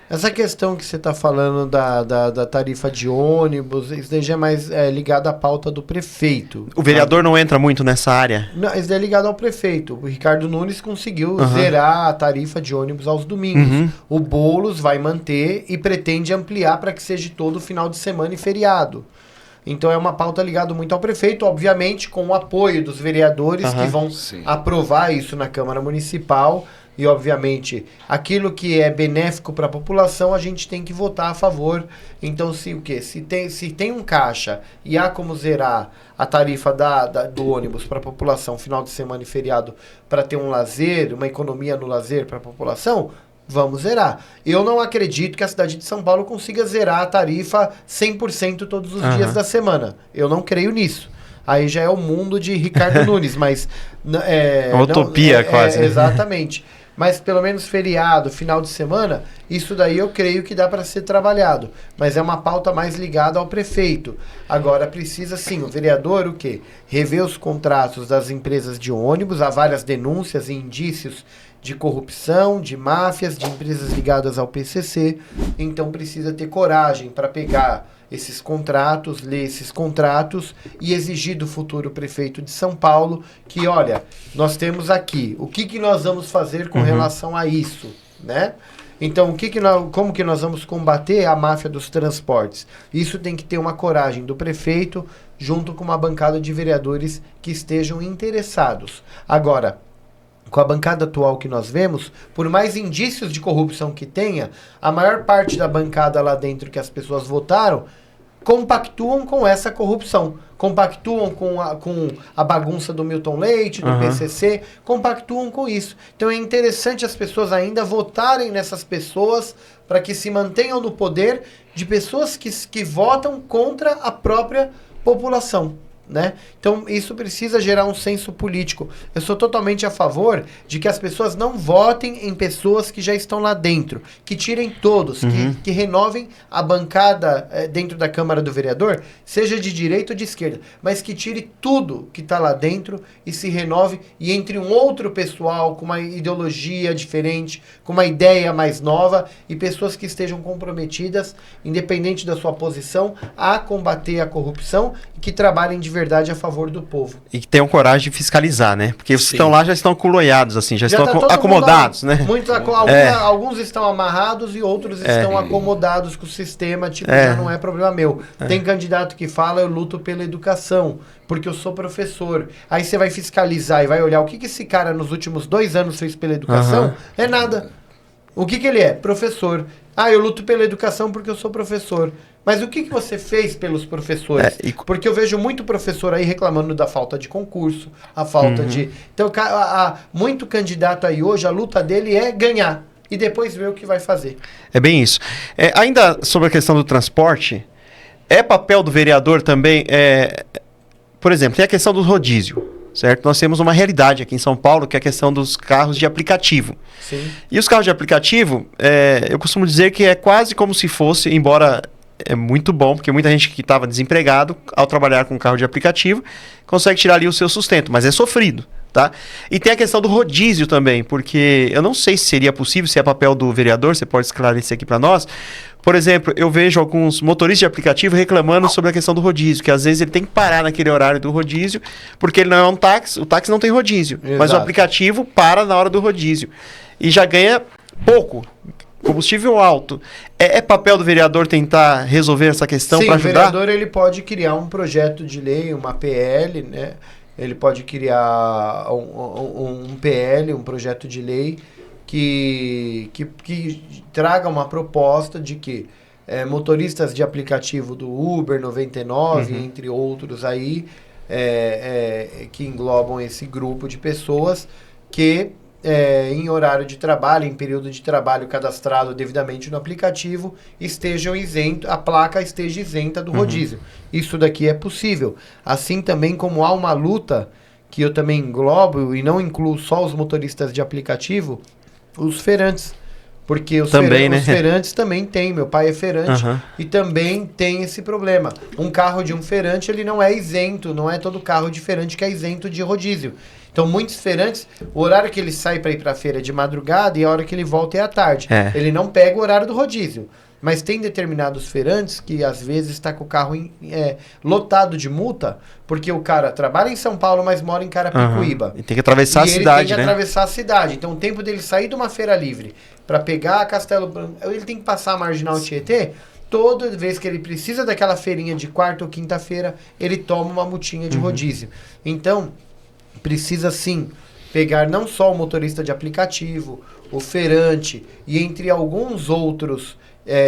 Essa questão que você está falando da tarifa de ônibus, isso daí já é mais ligado à pauta do prefeito. O vereador não entra muito nessa área? Não, isso daí é ligado ao prefeito. O Ricardo Nunes conseguiu zerar a tarifa de ônibus aos domingos. O Boulos vai manter e pretende ampliar para que seja todo final de semana e feriado. Então é uma pauta ligada muito ao prefeito, obviamente com o apoio dos vereadores que vão aprovar isso na Câmara Municipal. E, obviamente, aquilo que é benéfico para a população, a gente tem que votar a favor. Então, se tem um caixa e há como zerar a tarifa do ônibus para a população, final de semana e feriado, para ter um lazer, uma economia no lazer para a população, vamos zerar. Eu não acredito que a cidade de São Paulo consiga zerar a tarifa 100% todos os dias da semana. Eu não creio nisso. Aí já é o mundo de Ricardo Nunes, mas... Uma utopia, quase. Exatamente. Mas pelo menos feriado, final de semana, isso daí eu creio que dá para ser trabalhado. Mas é uma pauta mais ligada ao prefeito. Agora precisa sim, o vereador o quê? Rever os contratos das empresas de ônibus, há várias denúncias e indícios de corrupção, de máfias, de empresas ligadas ao PCC. Então precisa ter coragem para pegar esses contratos, ler esses contratos e exigir do futuro prefeito de São Paulo que, olha, nós temos aqui, o que nós vamos fazer com relação a isso, né? Então, como que nós vamos combater a máfia dos transportes? Isso tem que ter uma coragem do prefeito junto com uma bancada de vereadores que estejam interessados. Agora, com a bancada atual que nós vemos, por mais indícios de corrupção que tenha, a maior parte da bancada lá dentro que as pessoas votaram compactuam com essa corrupção, compactuam com a bagunça do Milton Leite, do PCC, compactuam com isso. Então é interessante as pessoas ainda votarem nessas pessoas para que se mantenham no poder de pessoas que votam contra a própria população. Né? Então isso precisa gerar um senso político. Eu sou totalmente a favor de que as pessoas não votem em pessoas que já estão lá dentro, que tirem todos, que renovem a bancada dentro da Câmara do Vereador, seja de direita ou de esquerda, mas que tire tudo que está lá dentro e se renove e entre um outro pessoal com uma ideologia diferente, com uma ideia mais nova e pessoas que estejam comprometidas, independente da sua posição, a combater a corrupção e que trabalhem de verdade a favor do povo. E que tenham coragem de fiscalizar, né? Porque os que estão lá já estão aculoiados, assim, já estão acomodados, né? Alguns estão amarrados e outros estão acomodados com o sistema, tipo, já não é problema meu. Tem candidato que fala, eu luto pela educação, porque eu sou professor. Aí você vai fiscalizar e vai olhar o que esse cara nos últimos 2 anos fez pela educação, é nada. O que ele é? Professor. Eu luto pela educação porque eu sou professor. Mas o que você fez pelos professores? Porque eu vejo muito professor aí reclamando da falta de concurso, a falta de... Então, muito candidato aí hoje, a luta dele é ganhar e depois ver o que vai fazer. É bem isso. Ainda sobre a questão do transporte, é papel do vereador também... por exemplo, tem a questão do rodízio, certo? Nós temos uma realidade aqui em São Paulo, que é a questão dos carros de aplicativo. Sim. E os carros de aplicativo, eu costumo dizer que é quase como se fosse, embora... É muito bom, porque muita gente que estava desempregado, ao trabalhar com carro de aplicativo, consegue tirar ali o seu sustento, mas é sofrido, tá? E tem a questão do rodízio também, porque eu não sei se seria possível, se é papel do vereador, você pode esclarecer aqui para nós. Por exemplo, eu vejo alguns motoristas de aplicativo reclamando sobre a questão do rodízio, que às vezes ele tem que parar naquele horário do rodízio, porque ele não é um táxi, o táxi não tem rodízio, mas o aplicativo para na hora do rodízio. E já ganha pouco. Combustível alto. É papel do vereador tentar resolver essa questão para ajudar? Sim, o vereador ele pode criar um projeto de lei, uma PL, né? Ele pode criar um PL, um projeto de lei que traga uma proposta de que motoristas de aplicativo do Uber 99, entre outros aí, que englobam esse grupo de pessoas que em horário de trabalho, em período de trabalho cadastrado devidamente no aplicativo, estejam isento, a placa esteja isenta do rodízio. Isso daqui é possível. Assim também como há uma luta, que eu também englobo e não incluo só os motoristas de aplicativo, os feirantes. Porque os feirantes também têm. Meu pai é feirante e também tem esse problema. Um carro de um feirante, ele não é isento, não é todo carro de feirante que é isento de rodízio. Então, muitos feirantes, o horário que ele sai para ir para a feira é de madrugada e a hora que ele volta é à tarde. Ele não pega o horário do rodízio. Mas tem determinados feirantes que, às vezes, está com o carro lotado de multa, porque o cara trabalha em São Paulo, mas mora em Carapicuíba. E tem que atravessar a cidade, né? Ele tem que atravessar a cidade. Então, o tempo dele sair de uma feira livre para pegar a Castelo Branco, ele tem que passar a Marginal Tietê. Toda vez que ele precisa daquela feirinha de quarta ou quinta-feira, ele toma uma multinha de rodízio. Então, precisa sim pegar não só o motorista de aplicativo, o feirante e entre alguns outros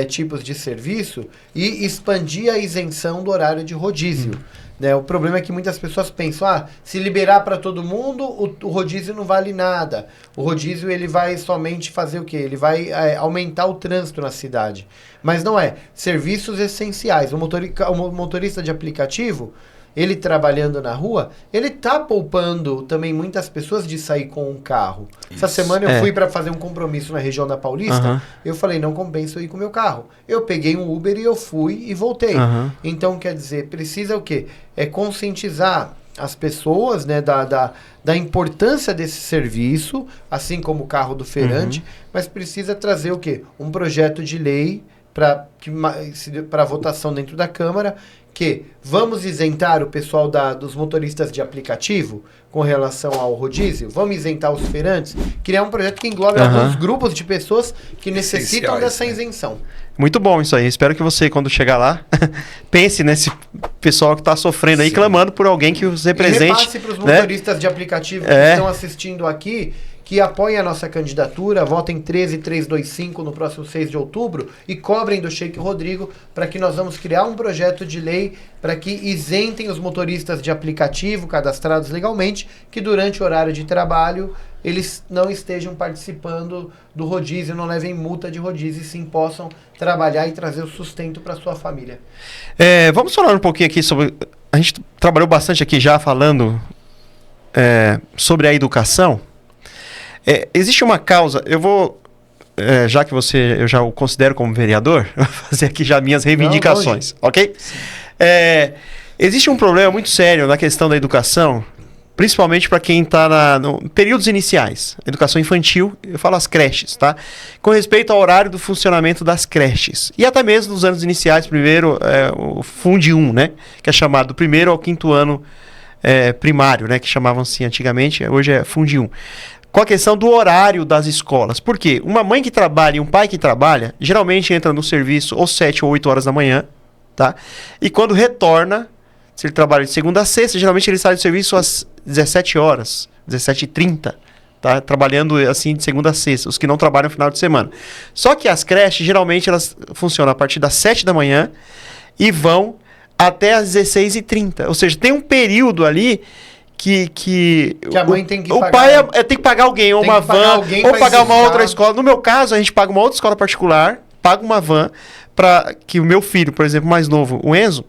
tipos de serviço e expandir a isenção do horário de rodízio. Né? O problema é que muitas pessoas pensam, se liberar para todo mundo, o rodízio não vale nada. O rodízio ele vai somente fazer o quê? Ele vai aumentar o trânsito na cidade. Mas não é. Serviços essenciais. O motorista de aplicativo, ele trabalhando na rua, ele tá poupando também muitas pessoas de sair com um carro. Essa semana eu fui para fazer um compromisso na região da Paulista, eu falei, não compensa eu ir com o meu carro. Eu peguei um Uber e eu fui e voltei. Então, quer dizer, precisa o quê? Conscientizar as pessoas, né, da importância desse serviço, assim como o carro do feirante, mas precisa trazer o quê? Um projeto de lei para votação dentro da Câmara, que vamos isentar o pessoal dos motoristas de aplicativo com relação ao rodízio, vamos isentar os feirantes, criar um projeto que englobe alguns grupos de pessoas que necessitam dessa isenção. Muito bom isso aí. Espero que você, quando chegar lá, pense nesse pessoal que está sofrendo aí, clamando por alguém que os represente. E repasse para os motoristas de aplicativo que estão assistindo aqui, que apoiem a nossa candidatura, votem 13325 no próximo 6 de outubro e cobrem do Sheik Rodrigo para que nós vamos criar um projeto de lei para que isentem os motoristas de aplicativo cadastrados legalmente, que durante o horário de trabalho eles não estejam participando do rodízio, não levem multa de rodízio e sim possam trabalhar e trazer o sustento para sua família. Vamos falar um pouquinho aqui sobre... A gente trabalhou bastante aqui já falando sobre a educação. Existe uma causa, eu vou, já que eu já o considero como vereador, vou fazer aqui já minhas reivindicações, ok? Existe um problema muito sério na questão da educação, principalmente para quem está no períodos iniciais, educação infantil, eu falo as creches, tá? Com respeito ao horário do funcionamento das creches, e até mesmo nos anos iniciais, primeiro o Fundi 1, né? Que é chamado do primeiro ao quinto ano primário, né? Que chamavam assim antigamente, hoje é Fundi 1. Com a questão do horário das escolas. Por quê? Uma mãe que trabalha e um pai que trabalha, geralmente entra no serviço ou 7 ou 8 horas da manhã, tá? E quando retorna, se ele trabalha de segunda a sexta, geralmente ele sai do serviço às 17 horas, 17h30, tá? Trabalhando assim de segunda a sexta, os que não trabalham no final de semana. Só que as creches, geralmente, elas funcionam a partir das 7 da manhã e vão até às 16h30. Ou seja, tem um período ali que a mãe tem que pagar. O pai tem que pagar alguém, ou uma van, ou pagar uma outra escola. No meu caso, a gente paga uma outra escola particular, paga uma van, para que o meu filho, por exemplo, mais novo, o Enzo,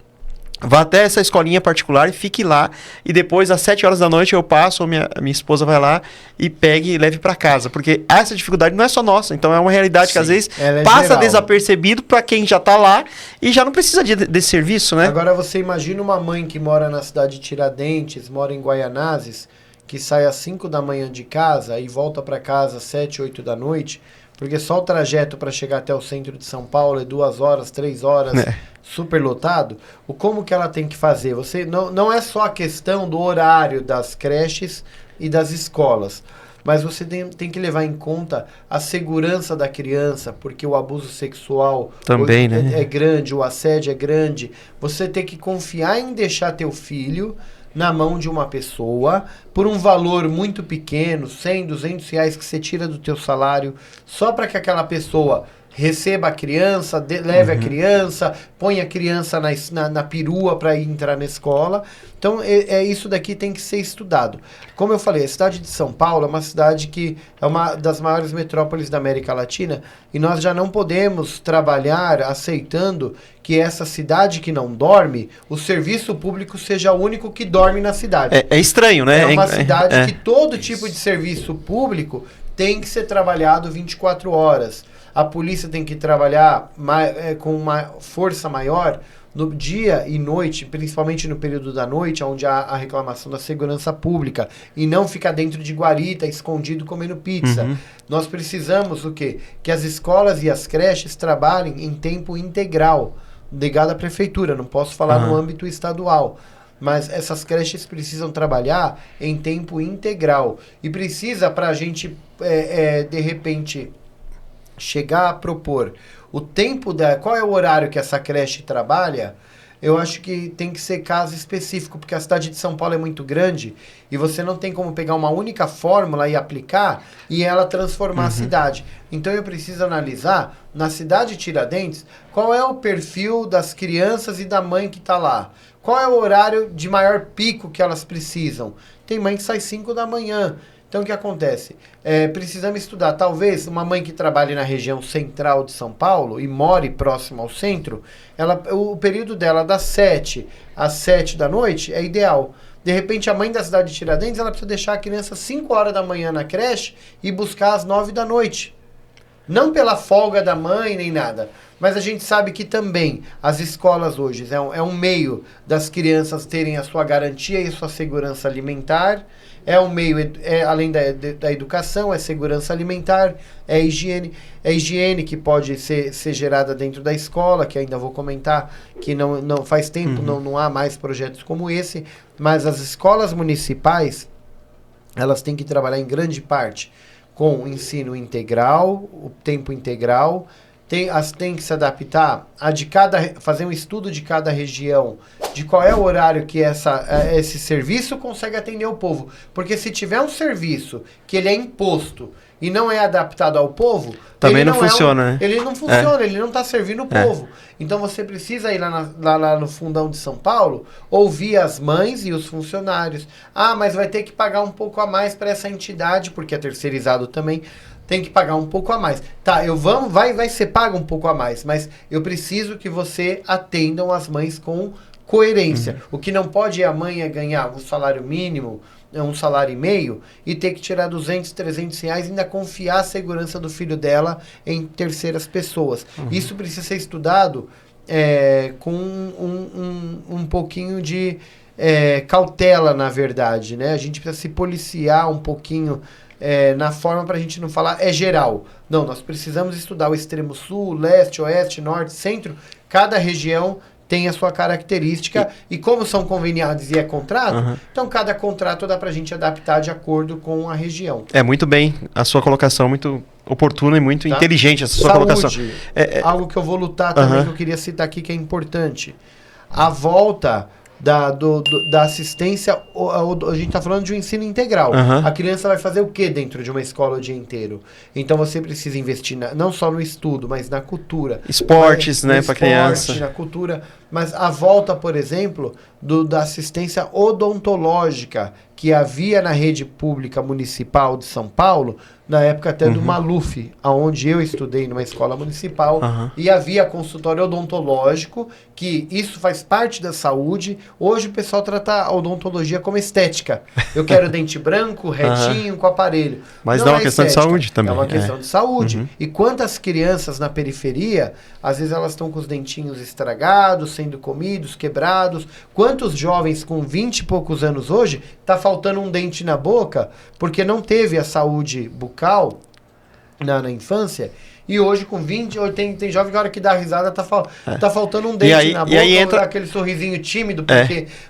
vá até essa escolinha particular e fique lá. E depois, às 7 horas da noite, eu passo, ou minha esposa vai lá e pegue e leve para casa. Porque essa dificuldade não é só nossa. Então, é uma realidade que, às vezes, passa desapercebido para quem já está lá e já não precisa desse serviço, né? Agora, você imagina uma mãe que mora na cidade de Tiradentes, mora em Guaianazes, que sai às 5 da manhã de casa e volta para casa às 7, 8 da noite, porque só o trajeto para chegar até o centro de São Paulo é 2 horas, 3 horas... super lotado, como que ela tem que fazer? Você não é só a questão do horário das creches e das escolas, mas você tem que levar em conta a segurança da criança, porque o abuso sexual também, é grande, o assédio é grande. Você tem que confiar em deixar teu filho na mão de uma pessoa por um valor muito pequeno, 100, 200 reais que você tira do teu salário, só para que aquela pessoa receba a criança, leve a criança, põe a criança na perua para entrar na escola. Então, isso daqui tem que ser estudado. Como eu falei, a cidade de São Paulo é uma cidade que é uma das maiores metrópoles da América Latina e nós já não podemos trabalhar aceitando que essa cidade que não dorme, o serviço público seja o único que dorme na cidade. É estranho, né? É uma cidade que todo tipo de serviço público tem que ser trabalhado 24 horas. A polícia tem que trabalhar com uma força maior no dia e noite, principalmente no período da noite, onde há a reclamação da segurança pública, e não ficar dentro de guarita, escondido, comendo pizza. Nós precisamos o quê? Que as escolas e as creches trabalhem em tempo integral, ligado à prefeitura, não posso falar no âmbito estadual. Mas essas creches precisam trabalhar em tempo integral. E precisa, para a gente, de repente, chegar a propor o tempo qual é o horário que essa creche trabalha, eu acho que tem que ser caso específico, porque a cidade de São Paulo é muito grande e você não tem como pegar uma única fórmula e aplicar e ela transformar a cidade. Então eu preciso analisar, na cidade de Tiradentes, qual é o perfil das crianças e da mãe que está lá. Qual é o horário de maior pico que elas precisam? Tem mãe que sai 5 da manhã. Então, o que acontece? Precisamos estudar. Talvez uma mãe que trabalhe na região central de São Paulo e more próximo ao centro, o período dela das 7 às 7 da noite é ideal. De repente, a mãe da cidade de Tiradentes, ela precisa deixar a criança às 5 horas da manhã na creche e buscar às 9 da noite. Não pela folga da mãe nem nada, mas a gente sabe que também as escolas hoje é um meio das crianças terem a sua garantia e a sua segurança alimentar, é um meio, além da educação, é segurança alimentar, é higiene que pode ser gerada dentro da escola, que ainda vou comentar, que não faz tempo, não há mais projetos como esse, mas as escolas municipais, elas têm que trabalhar em grande parte com o ensino integral, o tempo integral, tem que se adaptar fazer um estudo de cada região, de qual é o horário que esse serviço consegue atender o povo. Porque se tiver um serviço que ele é imposto e não é adaptado ao povo, também não funciona, né? Ele não funciona, ele não está servindo o povo. Então você precisa ir lá no fundão de São Paulo, ouvir as mães e os funcionários. Ah, mas vai ter que pagar um pouco a mais para essa entidade, porque é terceirizado também. Tem que pagar um pouco a mais. Tá, vai ser pago um pouco a mais, mas eu preciso que você atendam as mães com coerência. O que não pode é a mãe ganhar um salário mínimo, um salário e meio, e ter que tirar 200, 300 reais e ainda confiar a segurança do filho dela em terceiras pessoas. Isso precisa ser estudado com um pouquinho de cautela, na verdade, né? A gente precisa se policiar um pouquinho na forma para a gente não falar geral. Não, nós precisamos estudar o extremo sul, leste, oeste, norte, centro. Cada região tem a sua característica e como são conveniados e é contrato, então cada contrato dá para a gente adaptar de acordo com a região. Muito bem, a sua colocação muito oportuna e muito inteligente essa sua colocação. Algo que eu vou lutar também, que eu queria citar aqui, que é importante. A volta da assistência, a gente está falando de um ensino integral. A criança vai fazer o que dentro de uma escola o dia inteiro? Então você precisa investir não só no estudo, mas na cultura. Esportes, né, para criança. Na cultura. Mas a volta, por exemplo, da assistência odontológica que havia na rede pública municipal de São Paulo, na época até do Maluf, onde eu estudei numa escola municipal, e havia consultório odontológico, que isso faz parte da saúde. Hoje o pessoal trata a odontologia como estética. Eu quero dente branco, retinho, com aparelho. Mas não é uma questão de saúde também. É uma questão de saúde. E quantas crianças na periferia, às vezes elas estão com os dentinhos estragados, sendo comidos, quebrados. Quantos jovens com 20 e poucos anos hoje, tá faltando um dente na boca, porque não teve a saúde bucal na infância, e hoje com 20, tem jovem que a hora que dá risada tá faltando um dente na boca, aí entra aquele sorrisinho tímido,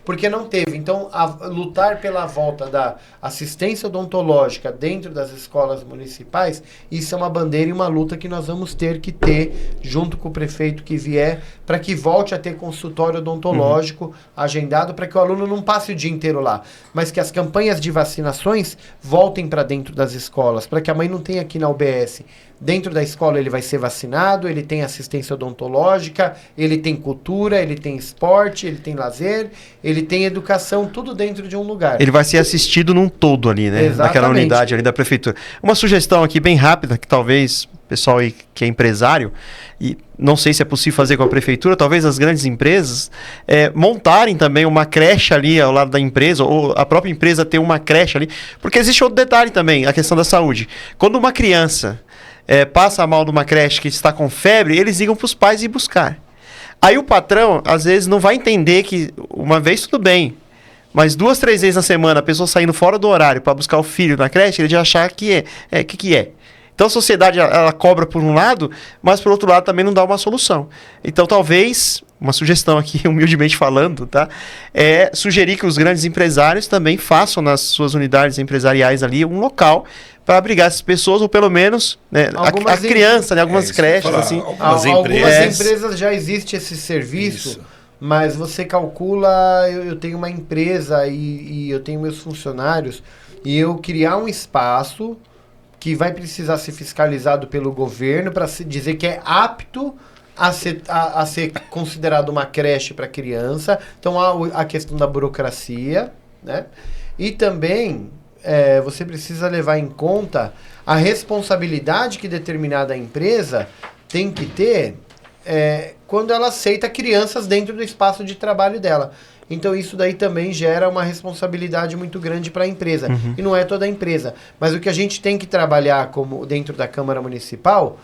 porque não teve. Então, lutar pela volta da assistência odontológica dentro das escolas municipais, isso é uma bandeira e uma luta que nós vamos ter que ter junto com o prefeito que vier, para que volte a ter consultório odontológico agendado, para que o aluno não passe o dia inteiro lá, mas que as campanhas de vacinações voltem para dentro das escolas, para que a mãe não tenha aqui na UBS, dentro da escola, escola ele vai ser vacinado, ele tem assistência odontológica, ele tem cultura, ele tem esporte, ele tem lazer, ele tem educação, tudo dentro de um lugar. Ele vai ser assistido num todo ali, né? Exatamente. Naquela unidade ali da prefeitura. Uma sugestão aqui bem rápida, que talvez o pessoal aí que é empresário, e não sei se é possível fazer com a prefeitura, talvez as grandes empresas montarem também uma creche ali ao lado da empresa, ou a própria empresa ter uma creche ali, porque existe outro detalhe também, a questão da saúde. Quando uma criança passa mal numa creche que está com febre, eles ligam para os pais ir buscar. Aí o patrão, às vezes, não vai entender que uma vez tudo bem, mas 2, 3 vezes na semana, a pessoa saindo fora do horário para buscar o filho na creche, ele já achar que é. Então a sociedade ela cobra por um lado, mas por outro lado também não dá uma solução. Então talvez, uma sugestão aqui, humildemente falando, tá? É sugerir que os grandes empresários também façam nas suas unidades empresariais ali um local para abrigar essas pessoas, ou pelo menos né, a criança, né, algumas creches. Assim. Algumas empresas já existe esse serviço. Isso. Mas você calcula, eu tenho uma empresa e eu tenho meus funcionários, e eu criar um espaço que vai precisar ser fiscalizado pelo governo para dizer que é apto a ser considerado uma creche para criança. Então há a questão da burocracia, né? E também você precisa levar em conta a responsabilidade que determinada empresa tem que ter quando ela aceita crianças dentro do espaço de trabalho dela. Então isso daí também gera uma responsabilidade muito grande para a empresa. Uhum. E não é toda a empresa. Mas o que a gente tem que trabalhar como dentro da Câmara Municipal,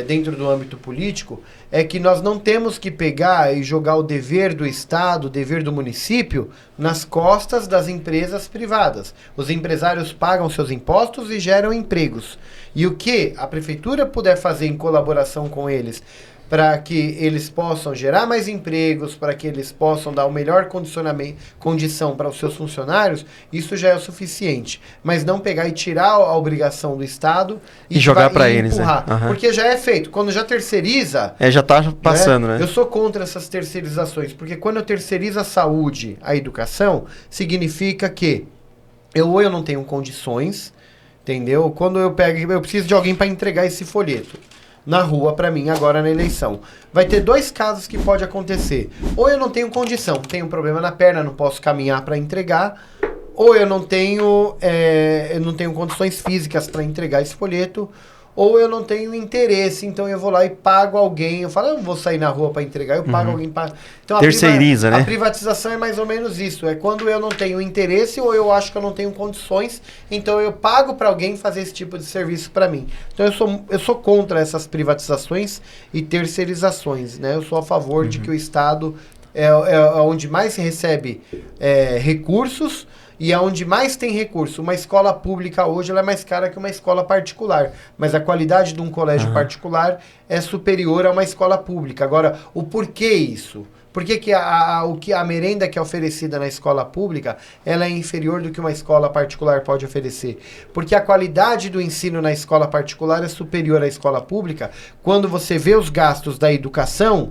dentro do âmbito político, é que nós não temos que pegar e jogar o dever do Estado, o dever do município, nas costas das empresas privadas. Os empresários pagam seus impostos e geram empregos. E o que a prefeitura puder fazer em colaboração com eles, para que eles possam gerar mais empregos, para que eles possam dar o melhor condição para os seus funcionários, isso já é o suficiente. Mas não pegar e tirar a obrigação do Estado e jogar para eles, né? Uhum. Porque já é feito. Quando já terceiriza... já está passando, né? Eu sou contra essas terceirizações, porque quando eu terceirizo a saúde, a educação, significa que ou eu não tenho condições, entendeu? Quando eu preciso de alguém para entregar esse folheto na rua para mim agora na eleição. Vai ter 2 casos que pode acontecer. Ou eu não tenho condição, tenho um problema na perna, não posso caminhar para entregar, ou eu não tenho condições físicas para entregar esse folheto, ou eu não tenho interesse, então eu vou lá e pago alguém. Eu falo, eu não vou sair na rua para entregar, eu pago alguém para... Então, terceiriza, né? A privatização é mais ou menos isso. É quando eu não tenho interesse ou eu acho que eu não tenho condições, então eu pago para alguém fazer esse tipo de serviço para mim. Então eu sou contra essas privatizações e terceirizações, né? Eu sou a favor de que o Estado é onde mais se recebe recursos, e aonde mais tem recurso. Uma escola pública hoje ela é mais cara que uma escola particular, mas a qualidade de um colégio particular é superior a uma escola pública. Agora, o porquê isso? Por que a merenda que é oferecida na escola pública ela é inferior do que uma escola particular pode oferecer? Porque a qualidade do ensino na escola particular é superior à escola pública. Quando você vê os gastos da educação,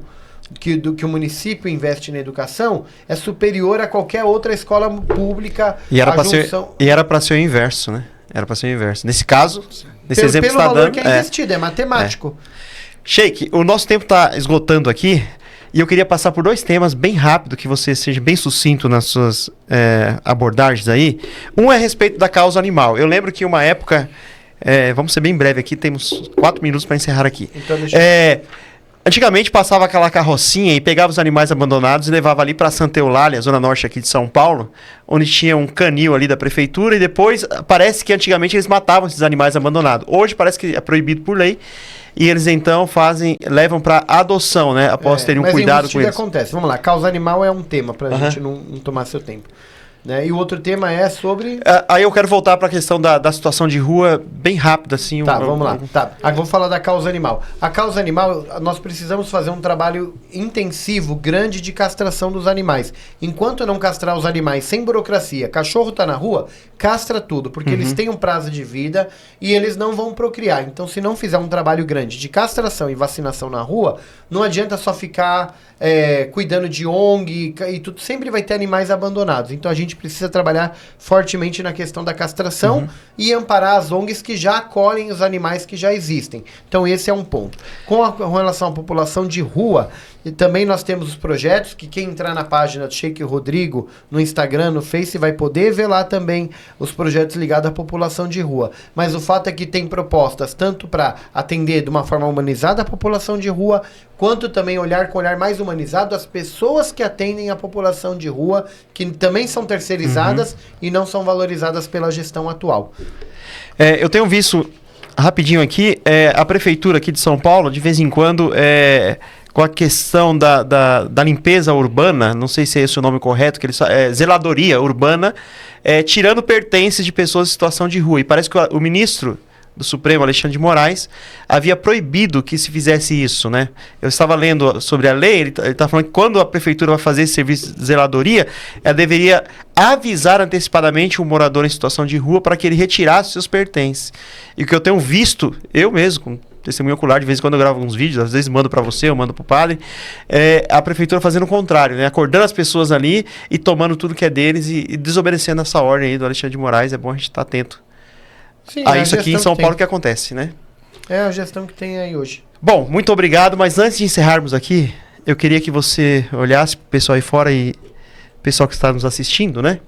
que o município investe na educação, é superior a qualquer outra escola pública. E era para ser o inverso, né? Era para ser o inverso. Nesse caso, nesse exemplo que você está dando... Pelo valor que é investido, é matemático. Sheik, o nosso tempo está esgotando aqui, e eu queria passar por 2 temas bem rápido, que você seja bem sucinto nas suas abordagens aí. Um é a respeito da causa animal. Eu lembro que uma época... vamos ser bem breve aqui, temos 4 minutos para encerrar aqui. Então deixa Antigamente passava aquela carrocinha e pegava os animais abandonados e levava ali para Santa Eulália, zona norte aqui de São Paulo, onde tinha um canil ali da prefeitura, e depois parece que antigamente eles matavam esses animais abandonados. Hoje parece que é proibido por lei, e eles então levam para adoção, né? Após terem um cuidado com eles. Mas acontece. Vamos lá, causa animal é um tema para a gente não tomar seu tempo. Né? E o outro tema é sobre... Aí eu quero voltar para a questão da situação de rua, bem rápido, assim. Tá, vamos lá. Tá. Vamos falar da causa animal. A causa animal, nós precisamos fazer um trabalho intensivo, grande, de castração dos animais. Enquanto não castrar os animais sem burocracia, cachorro tá na rua, castra tudo, porque eles têm um prazo de vida e eles não vão procriar. Então, se não fizer um trabalho grande de castração e vacinação na rua, não adianta só ficar cuidando de ONG e tudo. Sempre vai ter animais abandonados. Então, a gente gente precisa trabalhar fortemente na questão da castração e amparar as ONGs que já acolhem os animais que já existem. Então esse é um ponto. Com relação à população de rua, e também nós temos os projetos que quem entrar na página do Sheik Rodrigo, no Instagram, no Face, vai poder ver lá também os projetos ligados à população de rua. Mas o fato é que tem propostas tanto para atender de uma forma humanizada a população de rua, quanto também olhar com olhar mais humanizado as pessoas que atendem a população de rua, que também são terceirizadas e não são valorizadas pela gestão atual. Eu tenho visto, rapidinho aqui, a prefeitura aqui de São Paulo, de vez em quando, com a questão da limpeza urbana, não sei se é esse o nome correto, que zeladoria urbana, tirando pertences de pessoas em situação de rua. E parece que o ministro do Supremo, Alexandre de Moraes, havia proibido que se fizesse isso, né? Eu estava lendo sobre a lei, ele está falando que quando a prefeitura vai fazer esse serviço de zeladoria, ela deveria avisar antecipadamente o morador em situação de rua para que ele retirasse seus pertences. E o que eu tenho visto, eu mesmo, com testemunho ocular, de vez em quando eu gravo uns vídeos, às vezes mando para você, eu mando para o padre, a prefeitura fazendo o contrário, né? Acordando as pessoas ali e tomando tudo que é deles e desobedecendo essa ordem aí do Alexandre de Moraes. É bom a gente estar atento. Sim, isso aqui em São Paulo que acontece, né? É a gestão que tem aí hoje. Bom, muito obrigado, mas antes de encerrarmos aqui, eu queria que você olhasse pro pessoal aí fora e pessoal que está nos assistindo, né?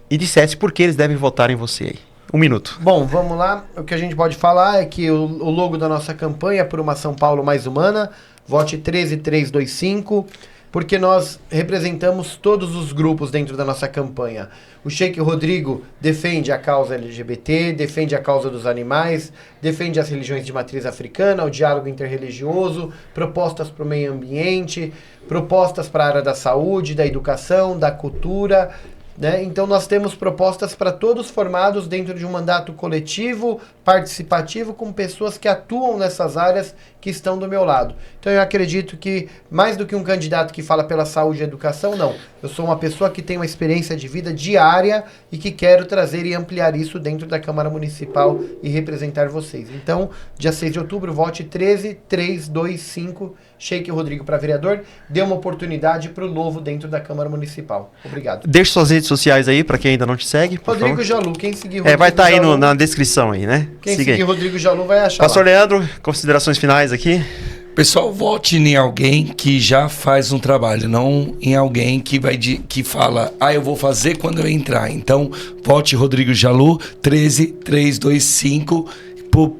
E dissesse por que eles devem votar em você aí. 1 minuto. Bom, vamos lá. O que a gente pode falar é que o logo da nossa campanha é por uma São Paulo mais humana. Vote 13325, porque nós representamos todos os grupos dentro da nossa campanha. O Sheik Rodrigo defende a causa LGBT, defende a causa dos animais, defende as religiões de matriz africana, o diálogo interreligioso, propostas para o meio ambiente, propostas para a área da saúde, da educação, da cultura, né? Então nós temos propostas para todos formados dentro de um mandato coletivo, participativo, com pessoas que atuam nessas áreas que estão do meu lado. Então eu acredito que, mais do que um candidato que fala pela saúde e educação, não. Eu sou uma pessoa que tem uma experiência de vida diária e que quero trazer e ampliar isso dentro da Câmara Municipal e representar vocês. Então, dia 6 de outubro, vote 13325, Sheik Rodrigo para vereador. Dê uma oportunidade para o novo dentro da Câmara Municipal. Obrigado. Deixe suas redes sociais aí para quem ainda não te segue. Rodrigo Jalu, quem seguir Rodrigo vai estar aí Jalu, na descrição aí, né? Quem seguir Rodrigo Jalu vai achar. Pastor Leandro, considerações finais aqui. Pessoal, vote em alguém que já faz um trabalho, não em alguém que fala, eu vou fazer quando eu entrar. Então, vote Rodrigo Jalu, 13325,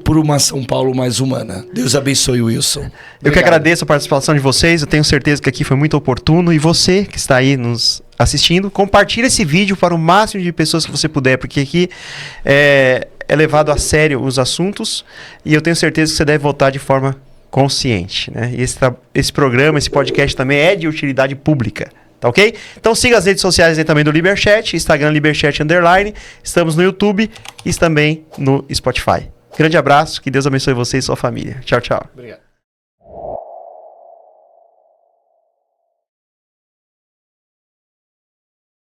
por uma São Paulo mais humana. Deus abençoe, Wilson. Obrigado. Eu que agradeço a participação de vocês, eu tenho certeza que aqui foi muito oportuno. E você que está aí nos assistindo, compartilhe esse vídeo para o máximo de pessoas que você puder, porque aqui é levado a sério os assuntos e eu tenho certeza que você deve votar de forma consciente, né? E esse programa, esse podcast também é de utilidade pública, tá ok? Então siga as redes sociais aí também do Liberchat, Instagram Liberchat _, estamos no YouTube e também no Spotify. Grande abraço, que Deus abençoe você e sua família. Tchau, tchau. Obrigado.